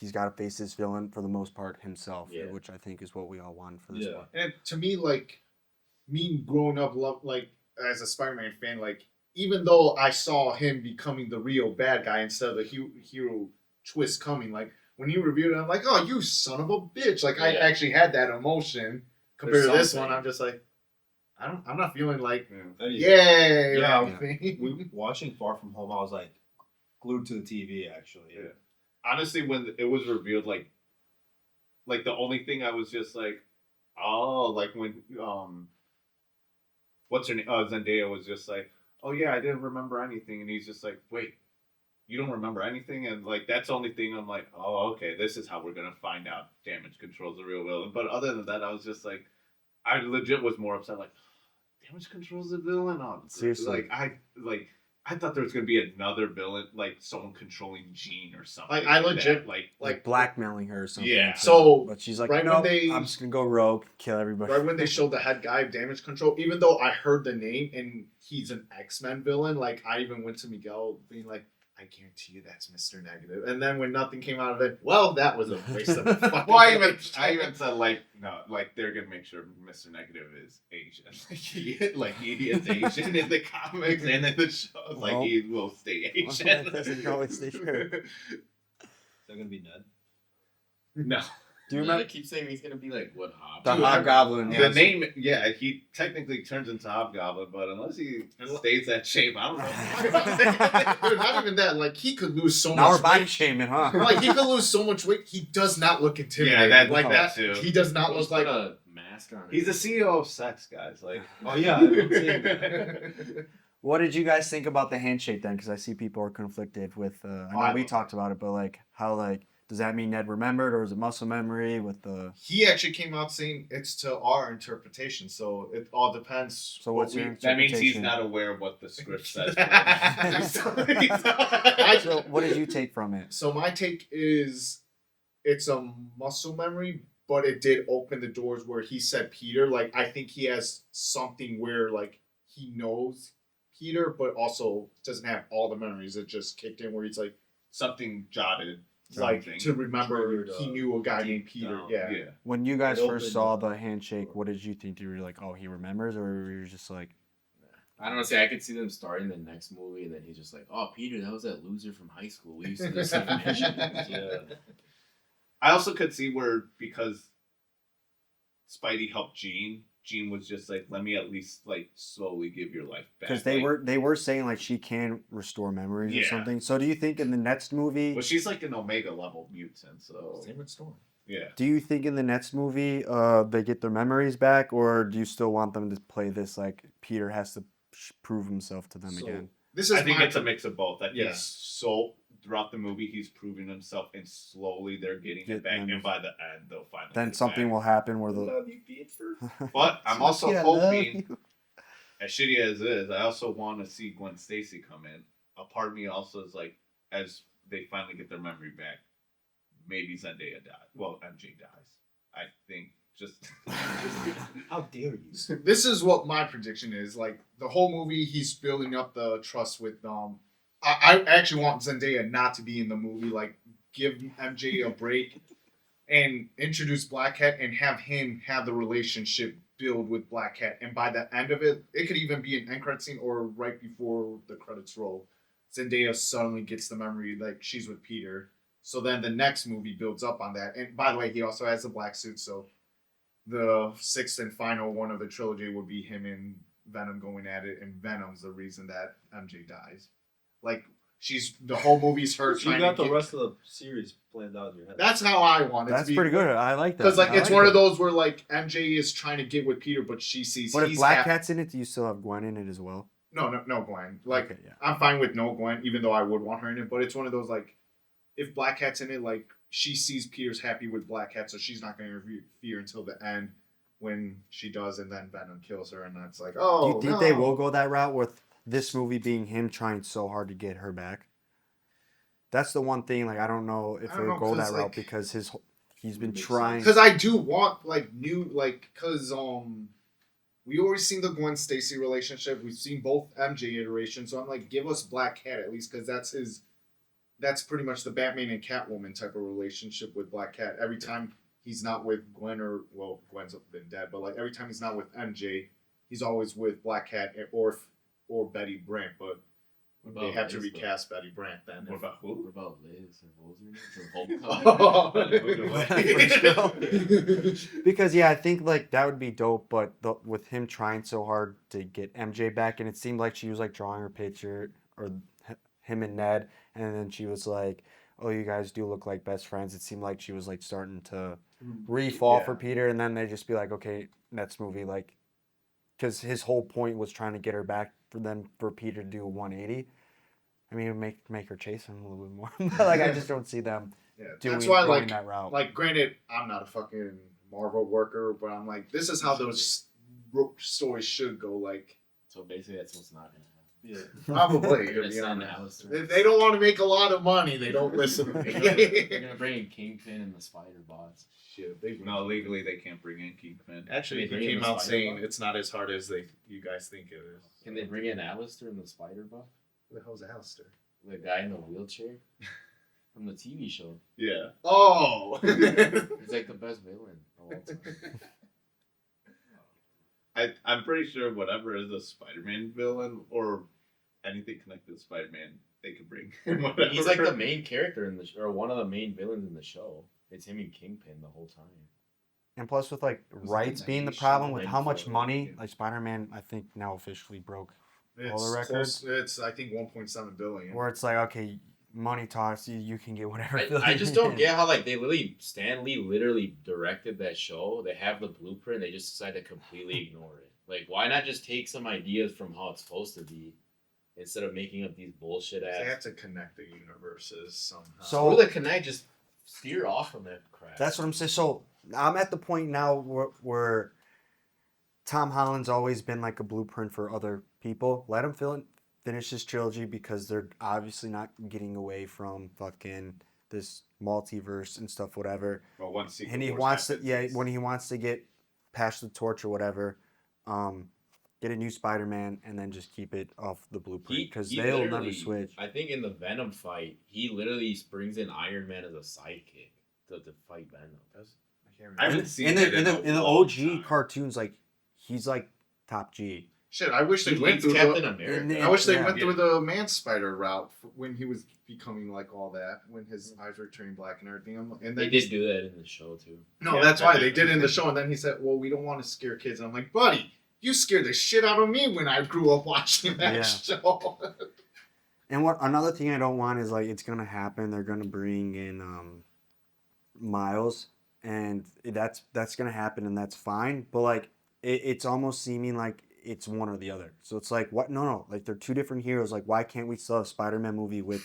He's got to face this villain for the most part himself, Yeah. which I think is what we all want for this Yeah. one. And to me, like, me growing up, like, as a Spider-Man fan, like, even though I saw him becoming the real bad guy instead of the hero twist coming, like, when he reviewed it, I'm like, oh, you son of a bitch. Like, I Yeah. actually had that emotion compared There's to this something. one. I'm just like, I'm not feeling like, Anything. yay. Yeah, or anything. We watching Far From Home, I was like glued to the TV actually. Yeah. Honestly, when it was revealed, like the only thing I was just like, oh, like when what's her name? Zendaya was just like, oh yeah, I didn't remember anything, and he's just like, wait, you don't remember anything, and like that's the only thing I'm like, oh okay, this is how we're gonna find out Damage Control's the real villain. But other than that, I was just like, I legit was more upset, like Damage Control's the villain. Oh, Seriously. I thought there was gonna be another villain, like someone controlling Jean or something. Like, I legit- that. like Like blackmailing her or something. Yeah. So, but she's like, right no, when they- I'm just gonna go rogue, kill everybody. right when they showed the head guy of Damage Control, even though I heard the name and he's an X-Men villain, like, I even went to Miguel being like, I guarantee you that's Mr. Negative. And then when nothing came out of it, well, that was a waste of fucking well, I time. even said like no, like they're gonna make sure Mr. Negative is Asian. Like he is Asian in the comics and in the shows. Like Well, he will stay Asian. that doesn't always stay true. Is that gonna be Ned? No, Do you I remember keep saying he's gonna be like what Hobbs? the Dude, Hobgoblin? the Yeah. name, yeah, he technically turns into Hobgoblin, but unless he stays that shape, I don't know. Dude, not even that. Like, he could lose so Now we're much body weight. shaming, huh? Like, he could lose so much weight. He does not look intimidating. Yeah, like that that. too. He does not Just look put like. a mask on. He's the CEO of sex, guys. Like, Oh yeah, I'm seeing that. What did you guys think about the handshake then? Because I see people are conflicted with. I know I we love talked about it, but like, how like does that mean Ned remembered, or is it muscle memory with the? He actually came out saying it's to our interpretation, so it all depends. So what's your that means he's interpretation? not aware of what the script says. So what did you take from it? So my take is, it's a muscle memory, but it did open the doors where he said Peter. Like, I think he has something where like he knows Peter, but also doesn't have all the memories. It just kicked in where he's like Something jotted. like Something. to remember Triggered, he knew a guy deep named Peter. down. Yeah. Yeah. When you guys It first opened saw up. the handshake, what did you think? You were like, oh, he remembers, or you were just like, I don't know. See, I could see them starting the next movie, and then he's just like, "Oh, Peter, that was that loser from high school. We used to do the same mission." Yeah. I also could see where because Spidey helped Jean was just like, let me at least like slowly give your life back. because Like, they were saying like she can restore memories or Yeah. something. So do you think in the next movie? well, she's like an Omega level mutant, so Same with Storm. yeah. Do you think in the next movie, they get their memories back, or do you still want them to play this like Peter has to prove himself to them So, again? This is I think my it's a mix of both. That Yeah. he's so throughout the movie he's proving himself, and slowly they're getting Get it back, memories. and by the end they'll finally. Then get it something back. will happen where the. Love you, Peter. But I'm also Yeah, I love hoping, you. as shitty as it is, I also want to see Gwen Stacy come in. A part of me also is like, as they finally get their memory back, maybe Zendaya dies. Well, MJ dies. I think just. How dare you? This is what my prediction is. Like, the whole movie, he's building up the trust with I actually want Zendaya not to be in the movie. Like, give MJ a break and introduce Black Cat and have him have the relationship build with Black Cat. And by the end of it, it could even be an end credit scene or right before the credits roll. Zendaya suddenly gets the memory like she's with Peter. So then the next movie builds up on that. And by the way, he also has a black suit, so the sixth and final one of the trilogy would be him and Venom going at it, and Venom's the reason that MJ dies. Like, she's the whole movie's her You trying got to the get. rest of the series planned out in your head. That's how I want it That's to be. pretty good. I like that. Because like I it's like one that. of those where like MJ is trying to get with Peter, but she sees. But if he's Black hap- Cat's in it, do you still have Gwen in it as well? no, Gwen. Like, Okay, yeah. I'm fine with no Gwen, even though I would want her in it. But it's one of those like, if Black Cat's in it, like she sees Peter's happy with Black Cat, so she's not going to interfere until the end when she does, and then Venom kills her, and that's like, oh. Do you think they will go that route with this movie being him trying so hard to get her back? That's the one thing. Like, I don't know if I don't they'll know, go that 'cause, route like- because he's been Makes trying. Because I do want like new because we always seen the Gwen Stacy relationship. We've seen both MJ iterations, so I'm like, give us Black Cat at least, because that's pretty much the Batman and Catwoman type of relationship with Black Cat. Every time he's not with Gwen Gwen's been dead, but like every time he's not with MJ, he's always with Black Cat or Betty Brant. But they have to recast Betty Brant then. What about who? What about Liz or Homecoming? Because yeah, I think like that would be dope, but with him trying so hard to get MJ back, and it seemed like she was like drawing her picture or him and Ned, and then she was like, "Oh, you guys do look like best friends." It seemed like she was like starting to re-fall for Peter, and then they just be like, "Okay, next movie," like, because his whole point was trying to get her back for Peter to do a 180. I mean, make her chase him a little bit more. But like, I just don't see them doing that route. Like, granted, I'm not a fucking Marvel worker, but I'm like, this is how those stories should go. Like, So basically, that's what's not gonna happen. Yeah. probably. They're gonna send Alistair. If they don't want to make a lot of money, they don't listen to They're me. gonna bring in Kingpin and the Spider Bots. Shit, No, legally they can't bring in Kingpin. Actually, Can they he bring in came the out Spider saying Bot? it's not as hard as you guys think it is. Can they bring in Alistair and the Spider Bot? Who the hell's Alistair? The guy in the wheelchair from the TV show. Yeah. Oh! He's like the best villain of all time. I'm pretty sure whatever is a Spider-Man villain or anything connected to Spider-Man, they could bring. Whatever. He's like the main character in the or one of the main villains in the show. It's him and Kingpin the whole time. And plus, with like Was it rights the being the 90s problem, show? with how much 94, money, yeah. like Spider-Man, I think now officially broke all It's the records. close, it's, I think, 1.7 billion. Where it's like, okay, money talks, you can get whatever. I just don't get how like they literally Stan Lee literally directed that show. They have the blueprint. They just decide to completely ignore it. Like, why not just take some ideas from how it's supposed to be instead of making up these bullshit They have ass? to connect the universes somehow. So- Or the connect just steer off from that crap. That's what I'm saying. So I'm at the point now where Tom Holland's always been like a blueprint for other people. Let him finish his trilogy, because they're obviously not getting away from fucking this multiverse and stuff, whatever. Well, once Secret And he Wars wants to, happens, when he wants to get past the torch or whatever, get a new Spider-Man and then just keep it off the blueprint, because He they'll never literally- switch. I think in the Venom fight, he literally brings in Iron Man as a sidekick to fight Venom. I haven't seen in it the a long OG time. cartoons, like he's like top G. Shit, I wish they He went leads through Captain the, America. I wish they Yeah. went through the Man Spider route when he was becoming like all that, when his eyes were turning black and everything. And They then did do that in the show too. No, Yeah, that's that why did. they did it in the show. And then he said, "Well, we don't want to scare kids." And I'm like, "Buddy, you scared the shit out of me when I grew up watching that Yeah. show." And what another thing I don't want is, like, it's gonna happen. They're gonna bring in Miles, and that's gonna happen, and that's fine. But like, it's almost seeming like it's one or the other. So it's like, what? No, like they're two different heroes. Like, why can't we still have a Spider-Man movie with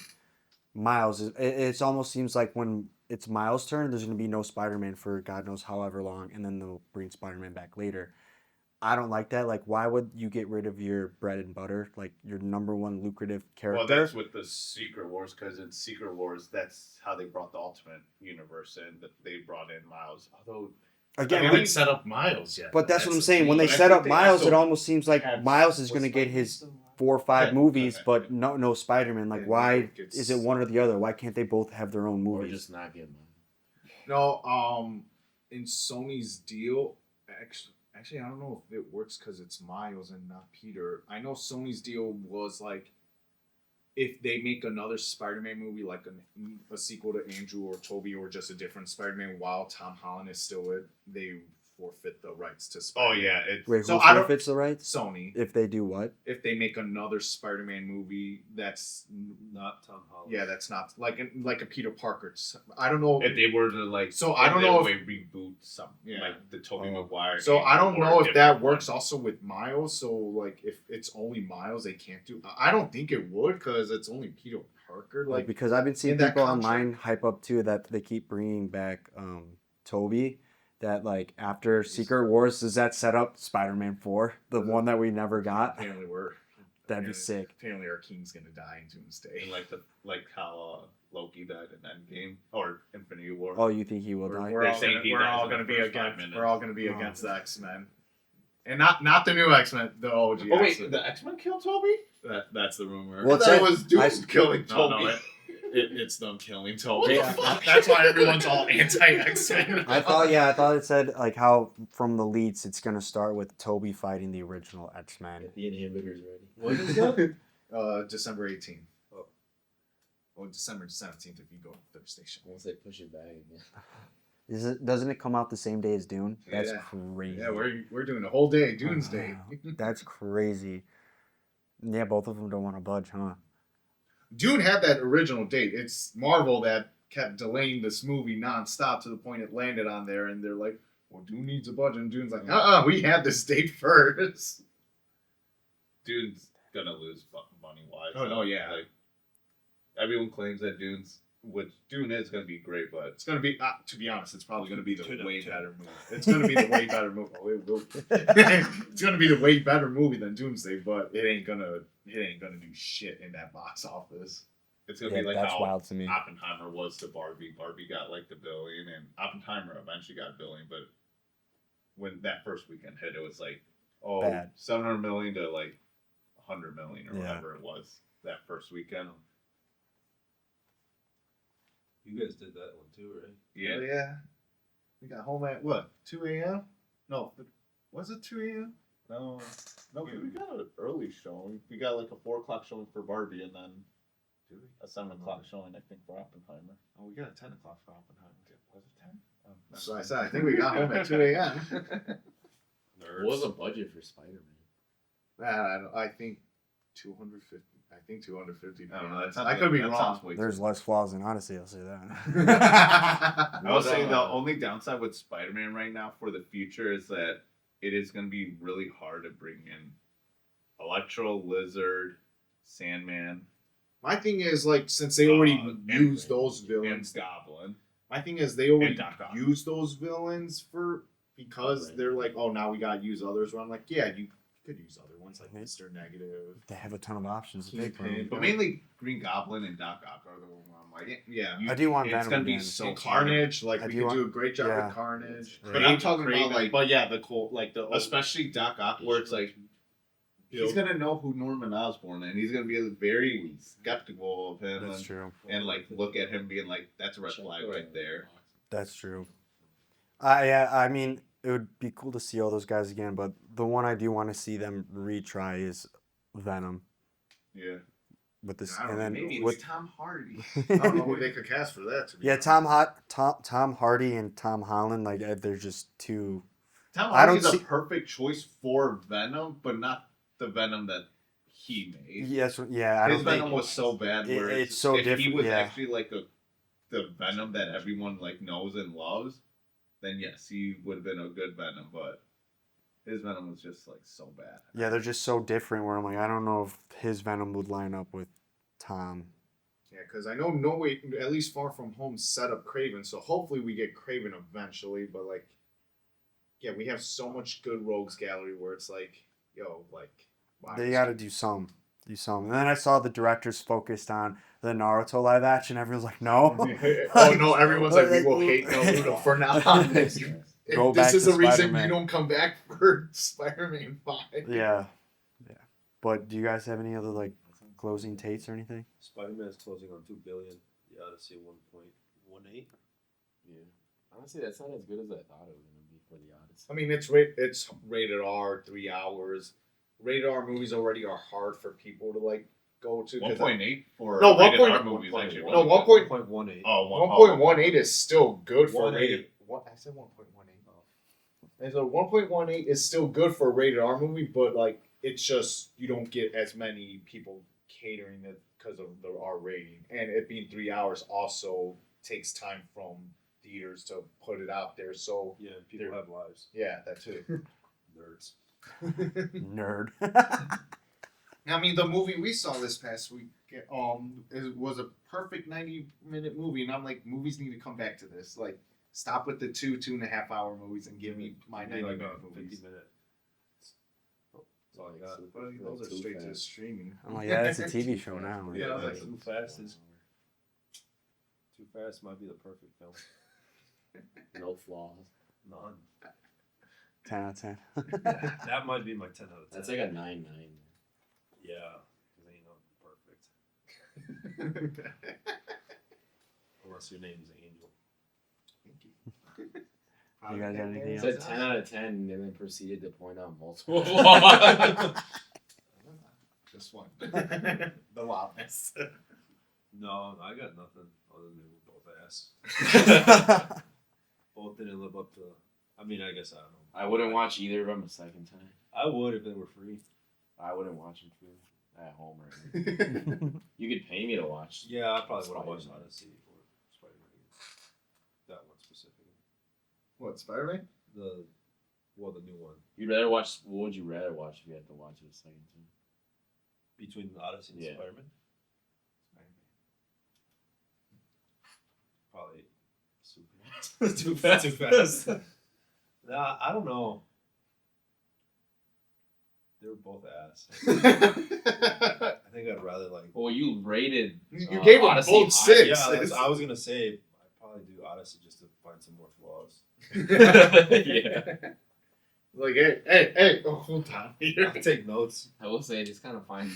Miles? It almost seems like when it's Miles' turn, there's gonna be no Spider-Man for God knows however long, and then they'll bring Spider-Man back later. I don't like that. Like, why would you get rid of your bread and butter, like your number one lucrative character? Well, that's with the Secret Wars, because in Secret Wars, that's how they brought the Ultimate Universe in. That they brought in Miles. Although Again, They we- haven't set up Miles yet. but that's what I'm the saying. thing. When they But I set think up they Miles, also it almost seems like had- Miles is was going to get Spider-Man his still alive? 4 or 5 Yeah, movies, okay. but no Spider-Man. Like, Yeah, why it's- is it one or the other? Why can't they both have their own Or movies? just not get money. No, in Sony's deal, actually, I don't know if it works because it's Miles and not Peter. I know Sony's deal was like, if they make another Spider-Man movie, like a sequel to Andrew or Toby, or just a different Spider-Man while Tom Holland is still it, they forfeit the rights to oh Spider-Man. yeah, it's Wait, So who I don't- forfeits the rights? Sony. If they do what? If they make another Spider-Man movie that's Not Tom Holland. yeah, that's not like a Peter Parker. I don't know. if they were to like, So I don't they know would reboot some Yeah. like the Tobey Maguire. So I don't know if that works Also, also with Miles. So like if it's only Miles, they can't do. I don't think it would because it's only Peter Parker. Like, Like because I've been seeing in that people contract. online hype up too that they keep bringing back Toby. That like after Secret Wars, does that set up Spider-Man 4, the one that we never got? apparently we're That'd be sick. Apparently our king's gonna die in Doomsday. and like how Loki died in Endgame or Infinity War. Oh, you think he will die? We're They're all saying gonna, he we're dies all in the gonna be first 5 against. minutes. We're all gonna be Oh. against the X-Men, and not the new X-Men, the OG. Oh wait, X-Men. the X-Men killed Toby? That's the rumor. Well, I thought it it's- was Doom I- killing No, Toby. no, it's them killing Toby. What the fuck? That's why everyone's all anti-X-Men. I thought it said like how from the leaks it's gonna start with Toby fighting the original X-Men. Get the inhibitors ready. What is that? December 18th. Oh. Or December 17th if you go to Thursday station. Once they push it back again. Doesn't it come out the same day as Dune? That's Yeah. crazy. Yeah, we're doing a whole day, Dune's Day. That's crazy. Yeah, both of them don't want to budge, huh? Dune had that original date. It's Marvel that kept delaying this movie nonstop to the point it landed on there, and they're like, "Well, Dune needs a budget," and Dune's like, we had this date first." Dune's gonna lose money wise. Oh, no, yeah. Like, everyone claims that Dune is gonna be great, but It's gonna be, to be honest, it's probably gonna be the Tune up, way tune better movie. It's gonna be the way better movie. Oh, it will. It's gonna be the way better movie than Doomsday, but it ain't gonna do shit in that box office. it's gonna Yeah, be like that's how wild to me. Oppenheimer was to Barbie. Barbie got like the billion, and Oppenheimer eventually got a billion. But when that first weekend hit, it was like, Bad. 700 million to like 100 million or Yeah. whatever it was that first weekend. You guys did that one too, right? Yeah, Yeah. We got home at what? 2 a.m. No, was it 2 a.m.? no, we got an early showing. We got like a 4 o'clock showing for Barbie, and then a 7 o'clock showing, I think, for Oppenheimer. Oh, we got a 10 o'clock for Oppenheimer. Was it 10? So I said, I think we got home at 2 a.m. Nerds. What was the budget for Spider-Man? I think 250. I think 250. I don't know. That sounds I could be that wrong. sounds way too There's much. less flaws in Odyssey, I'll say that. I will say the only downside with Spider-Man right now for the future is that it is going to be really hard to bring in Electro, Lizard, Sandman, My thing is, like, since they already and- used those and villains, Goblin. my thing is they already and Doc Ock. used those villains because they're like, oh, now we gotta use others. Where I'm like, yeah, you could use other ones like Mr. Negative. They have a ton of options to pick from. Kingpin. But mainly Green Goblin and Doc Ock are the one I'm like, Yeah. you- I do want it's Venom gonna be again. so And hard. Carnage, like I we do could want- do a great job yeah. with Carnage. But I'm talking about like, but yeah, the cool, like the especially Doc Ock, where it's like he's gonna know who Norman Osborn is, and he's gonna be very skeptical of him. That's and, true. and like look at him being like, that's a red flag right there. That's true. I mean, it would be cool to see all those guys again, but the one I do want to see them retry is Venom Yeah. with this, I don't and know, then Maybe with it's Tom Hardy. I don't know who they could cast for that. To be yeah, honest. Tom Hardy and Tom Holland, like they're just too. Tom I don't Hardy's see- a perfect choice for Venom, but not the Venom that he made. Yes, yeah, I His don't Venom think. was so bad where it's so if he different, was yeah. actually like the Venom that everyone like knows and loves, then yes, he would have been a good Venom, but his Venom was just like so bad. Yeah, they're just so different. Where I'm like, I don't know if his Venom would line up with Tom. Yeah, because I know No Way, at least Far From Home set up Craven, so hopefully we get Craven eventually. But like, yeah, we have so much good rogues gallery where it's like, yo, like, why They is- got to do some. And then I saw the directors focused on the Naruto live action. Everyone's like, no. Oh no, everyone's like, we will hate Naruto for now. Go back This is to the reason Spider-Man. you don't come back for Spider-Man 5. Yeah. But do you guys have any other like closing takes or anything? Spider-Man's closing on 2 billion. The Odyssey 1.18. Yeah. Honestly, that's not as good as I thought it was gonna be for the Odyssey. I mean, it's rated R, 3 hours. Rated R movies already are hard for people to like go to. 1.8 for No, rated 1.8 R movies actually. No, really 1. good. 1.18. Oh, 1.18 is still good for 1.8. rated. What I said 1.18. And so 1.18 is still good for a rated R movie, but like it's just you don't get as many people catering it because of the R rating, and it being 3 hours also takes time from theaters to put it out there. So Yeah, people have lives. yeah, that too. Nerds. Nerd. I mean, the movie we saw this past week, it was a perfect 90-minute movie, and I'm like, movies need to come back to this. Like, stop with the 2.5 hour movies and give me my Maybe 90-minute like a movies. 50 minute. That's all I got. But those are straight to streaming. I'm like, yeah, it's a TV show now. Yeah, like, too fast is. Too Fast might be the perfect film. No flaws. None. 10 out of 10. That might be my 10 out of 10. That's like a 9-9. Yeah, because ain't nothing perfect. Unless your name's Angel. You guys got anything It else? said 10 out of 10 and then proceeded to point out multiple flaws. Just one. The loudness. No, I got nothing other than they were both ass. Both didn't live up to. I mean, I guess I don't know. I wouldn't watch either of them a second time. I would if they were free. I wouldn't watch them free at home or anything. You could pay me to watch. Yeah, I probably would have watched Spider-Man. Odyssey or Spider-Man. That one specifically. What, Spider-Man? The new one. You'd rather watch. What would you rather watch if you had to watch it a second time? Between Odyssey and Yeah. Spider-Man? Probably Too fast. Too Fast. Nah, I don't know. They were both ass. I think I'd rather like. Well, you rated. You gave them Odyssey both high. six. Yeah, I was gonna say I'd probably do Odyssey just to find some more flaws. Yeah. Like, hey, oh, hold on. I'll take notes. I will say it's kind of fun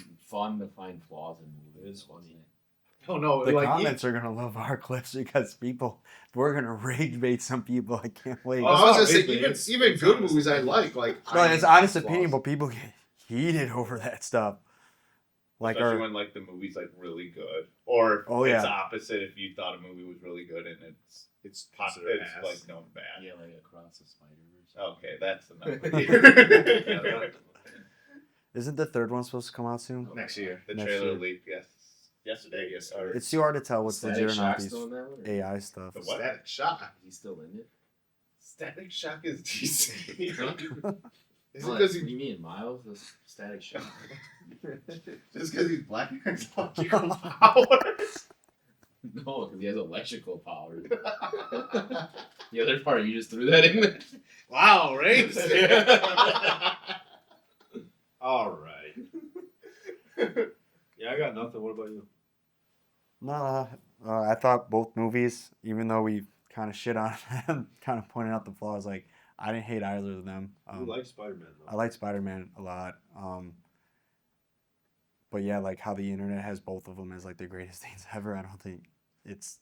to find flaws in movies. It is funny. Oh no, The like comments are gonna love our clips because we're gonna rage bait some people. I can't wait. I was not just saying, rage bait, even it's good honest. movies I like no, I it's honest flaws. opinion, but people get heated over that stuff. Like Especially our when like the movie's like really good, or Oh, it's yeah. opposite if you thought a movie was really good and it's Considered it's ass. like known bad. Yeah, like Across the Spider-Verse. Okay, that's enough. Yeah, that- isn't the third one supposed to come out soon? Next year. The Next trailer year. leaked yesterday. Yes, or It's too hard to tell what's Static legit or not. Shock's These still in that one? AI stuff. The what? Static Shock. He's still in it. Static Shock is DC. Is it Oh, because that's he me and Miles. That's Static Shock. just because he's black and has electrical powers? No, because he has electrical powers. The other part, you just threw that in there. Wow, right? All right. Yeah, I got nothing. What about you? No, I thought both movies, even though we kind of shit on them, kind of pointed out the flaws. Like I didn't hate either of them. You like Spider-Man I though? like Spider-Man a lot. But yeah, like how the internet has both of them as like the greatest things ever. I don't think it's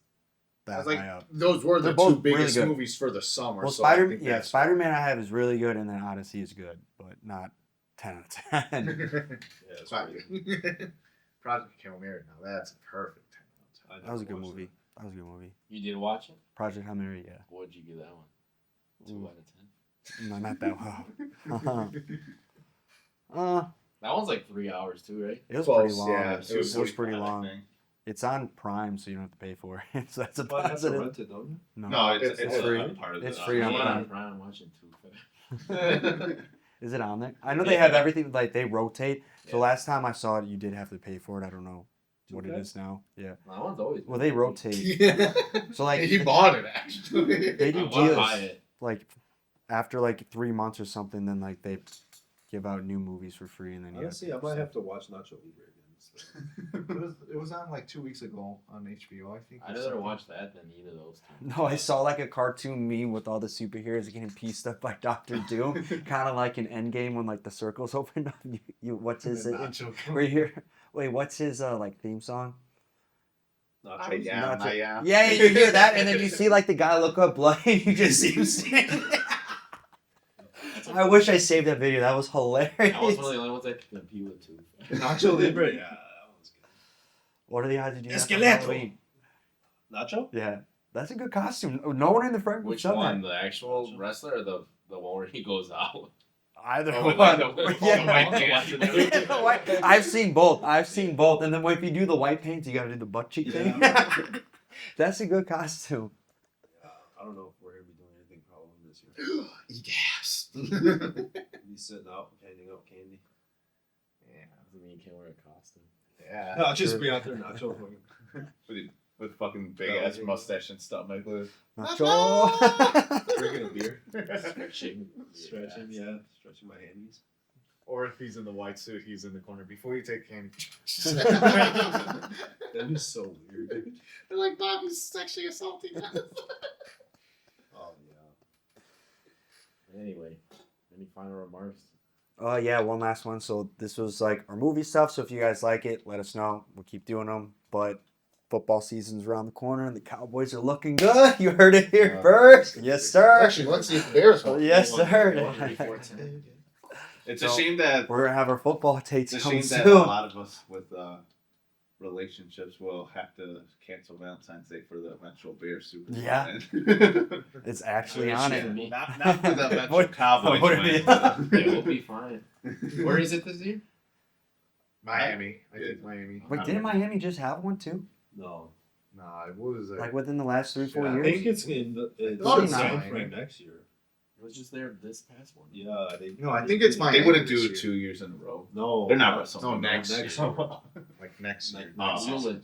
I that was like, high up. those were the They're both two biggest really good. movies for the summer. Well, so I think yeah, that's- Spider-Man I have is really good, and then Odyssey is good, but not 10 out of 10. Yeah, it's pretty good. Project Hail Mary. Now that's a perfect. I That was a never good watched movie. That was a good movie. You did watch it? Project Hail Mary, yeah. What'd you give that one? 2 Ooh. out of 10. No, not that well. That one's like 3 hours too, right? It was Close, pretty long. yeah. It was pretty 2:45, I long. think. It's on Prime, so you don't have to pay for it. So that's a it. But you have to positive. rent it, don't you? No, it's It's free. a part of It's the free on I'm Prime. on Prime watching Too Fast. Is it on there? I know they have Yeah. everything, like they rotate. So Yeah. last time I saw it, you did have to pay for it. I don't know what it Okay. is now. Yeah. That one's always. Well, they rotate. Yeah. So like he bought it actually. they I do want deals to buy it. like after like 3 months or something. Then like they give out new movies for free, and then you have Honestly, I might have to watch Nacho Libre again. It was on like 2 weeks ago on HBO, I think. I'd rather watch that than either of those two. No, I saw like a cartoon meme with all the superheroes getting pieced up by Doctor Doom, kind of like an Endgame when like the circles opened up. What's his where you hear? Wait, what's his like theme song? Nachos. Yeah, you hear that, and then you see like the guy look up blood, and you just see him standing. I wish I saved that video. That was hilarious. That was one of the only ones I could compete with too. Nacho Libre. Yeah, that one's good. What are the odds of doing that for Esqueleto. Halloween? Nacho? Yeah, that's a good costume. No one in the front Which done one? that. The actual wrestler or the one where he goes out? Either Oh, one. like the white pants and everything. Yeah, the white- I've seen both. And then if you do the white paint, you gotta do the butt cheek thing. That's a good costume. I don't know if we're gonna be doing anything for Halloween this year. Yes. Be sitting out, handing out candy. Yeah, doesn't mean you can't wear a costume. Yeah. No, just be out there, Nacho. With fucking big Yeah, ass yeah. mustache and stomach. Nacho. Drinking a beer. Stretching. Stretching my handies. Or if he's in the white suit, he's in the corner. Before you take candy. That is so weird. They're like, Bobby's sexually assaulting us. Oh yeah. Anyway, any final remarks? Yeah, one last one. So this was like our movie stuff. So if you guys like it, let us know. We'll keep doing them. But football season's around the corner, and the Cowboys are looking good. You heard it here first. Yes, sir. Actually, let's see if the Bears won. Yes, sir. It's a shame that We're gonna have our football takes it's a coming shame that a soon. lot of us with relationships will have to cancel Valentine's Day for the eventual Bears Super Bowl. Yeah. win. It's actually Yeah, on shit. it. Not for the eventual What- Cowboys what- win. yeah. Yeah, we'll be fine. Where is it this year? Miami. I think Miami. Wait, didn't Miami just have one too? No. Nah, what was that? Like within the last 3-4 I years? think it's in the thought it's San Miami. Fran next year. It was just there this past one. Yeah, they. No, I think it's Miami. They wouldn't this do year. it 2 years in a row. No, They're not wrestling. No, next next year. year. Like next year. Next Oh. season.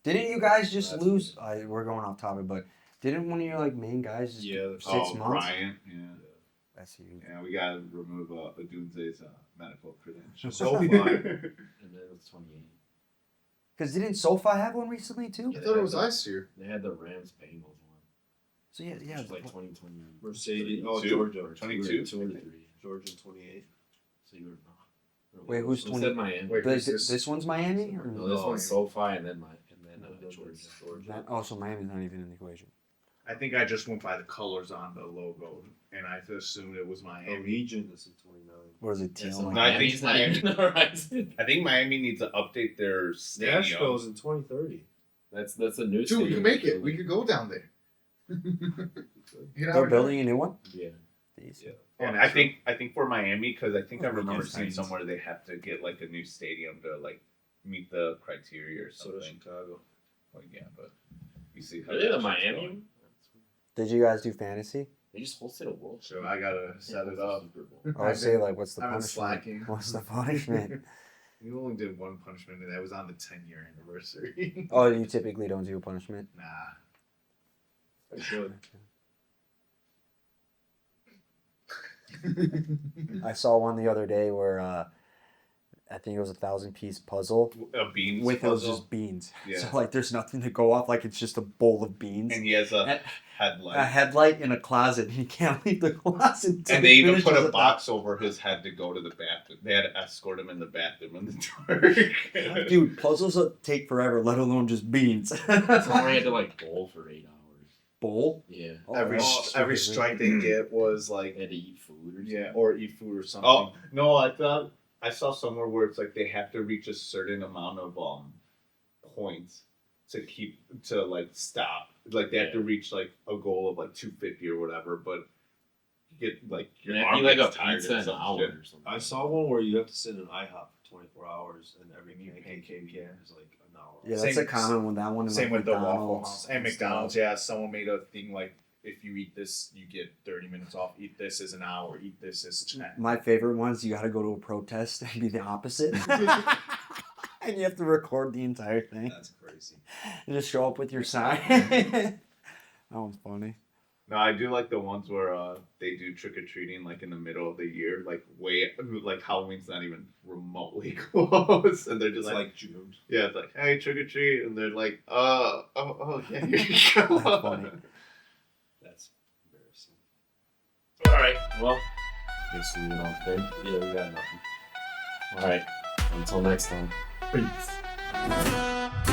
Didn't you guys just That's lose? We're going off topic, but didn't one of your like main guys just Yeah, get 6 Oh, months? Brian. Yeah. That's huge. Yeah, we gotta remove Adunze's medical credentials. So far. And then it was 28. Because didn't SoFi have one recently too? I thought it was last year. They had the Rams Bengals one. So yeah, yeah. Which was like 2020. Mercedes. Oh, 22? Georgia. 22? 2 or 3. Georgia 28. So you were. Wait, who's Who 20? said Miami? Wait, But who's is this one's Miami? Or No, this No, one's SoFi and then Georgia. Georgia. oh, so Miami's not even in the equation. I think I just went by the colors on the logo, and I assumed it was Miami. Norwegian is in 29. Or is it Yeah, teal? so like No, I that? think Miami's not even on the horizon. I think Miami needs to update their stadium. Nashville's in 2030. That's a new. Dude, we stadium can make they're it. We building. could go down there. You know, They're building a new one? Yeah. Jeez. Yeah. And I think for Miami, because I think I Oh, remember yes, seeing nice. somewhere they have to get like a new stadium to like meet the criteria or So does something. Chicago. Well, yeah, but you see how Really, the that's Miami going. one? Did you guys do fantasy? They just hosted a World So I gotta set it up. Super Bowl. I would say like, what's the I've been punishment? slacking. What's the punishment? We only did one punishment, and that was on the 10-year anniversary. Oh, you typically don't do a punishment. Nah. I should. I saw one the other day where I think it was a 1,000-piece puzzle. A beans With it was puzzle. just beans. Yeah. So like there's nothing to go off, like it's just a bowl of beans. And he has a And- headlight. a headlight in a closet, and he can't leave the closet. till And they he even put finishes a it. box over his head to go to the bathroom. They had to escort him in the bathroom in the dark. Dude, puzzles take forever, let alone just beans. Someone had to like bowl for 8 hours. Bowl? Yeah. Oh, every wow. every strike they get was They like had to eat food or something. yeah, or eat food or something. Oh no, I saw somewhere where it's like they have to reach a certain amount of points to like stop. Like they have to reach like a goal of like 250 or whatever, but you get like your And arm you like a gets tired pizza and an some hour shit. or something. I saw one where you have to sit in IHOP for 24 hours and every Pancake, pancake yeah. is like an hour. Yeah, that's Same- a common one. That one. in, Same like, with the Waffle McDonald's House and stuff. McDonald's. Yeah, someone made a thing like if you eat this, you get 30 minutes off. Eat this is an hour. Eat this is 10. My favorite ones, you got to go to a protest and be the opposite. And you have to record the entire thing. That's crazy. And just show up with your sign. That one's funny. No, I do like the ones where they do trick or treating like in the middle of the year, like Halloween's not even remotely close, and they're just It's like like June. yeah, it's like hey trick or treat, and they're like oh yeah, here you go. That's funny. That's embarrassing. All right. Well, guess we all good. Yeah, we got nothing. All right. Until next time. Peace.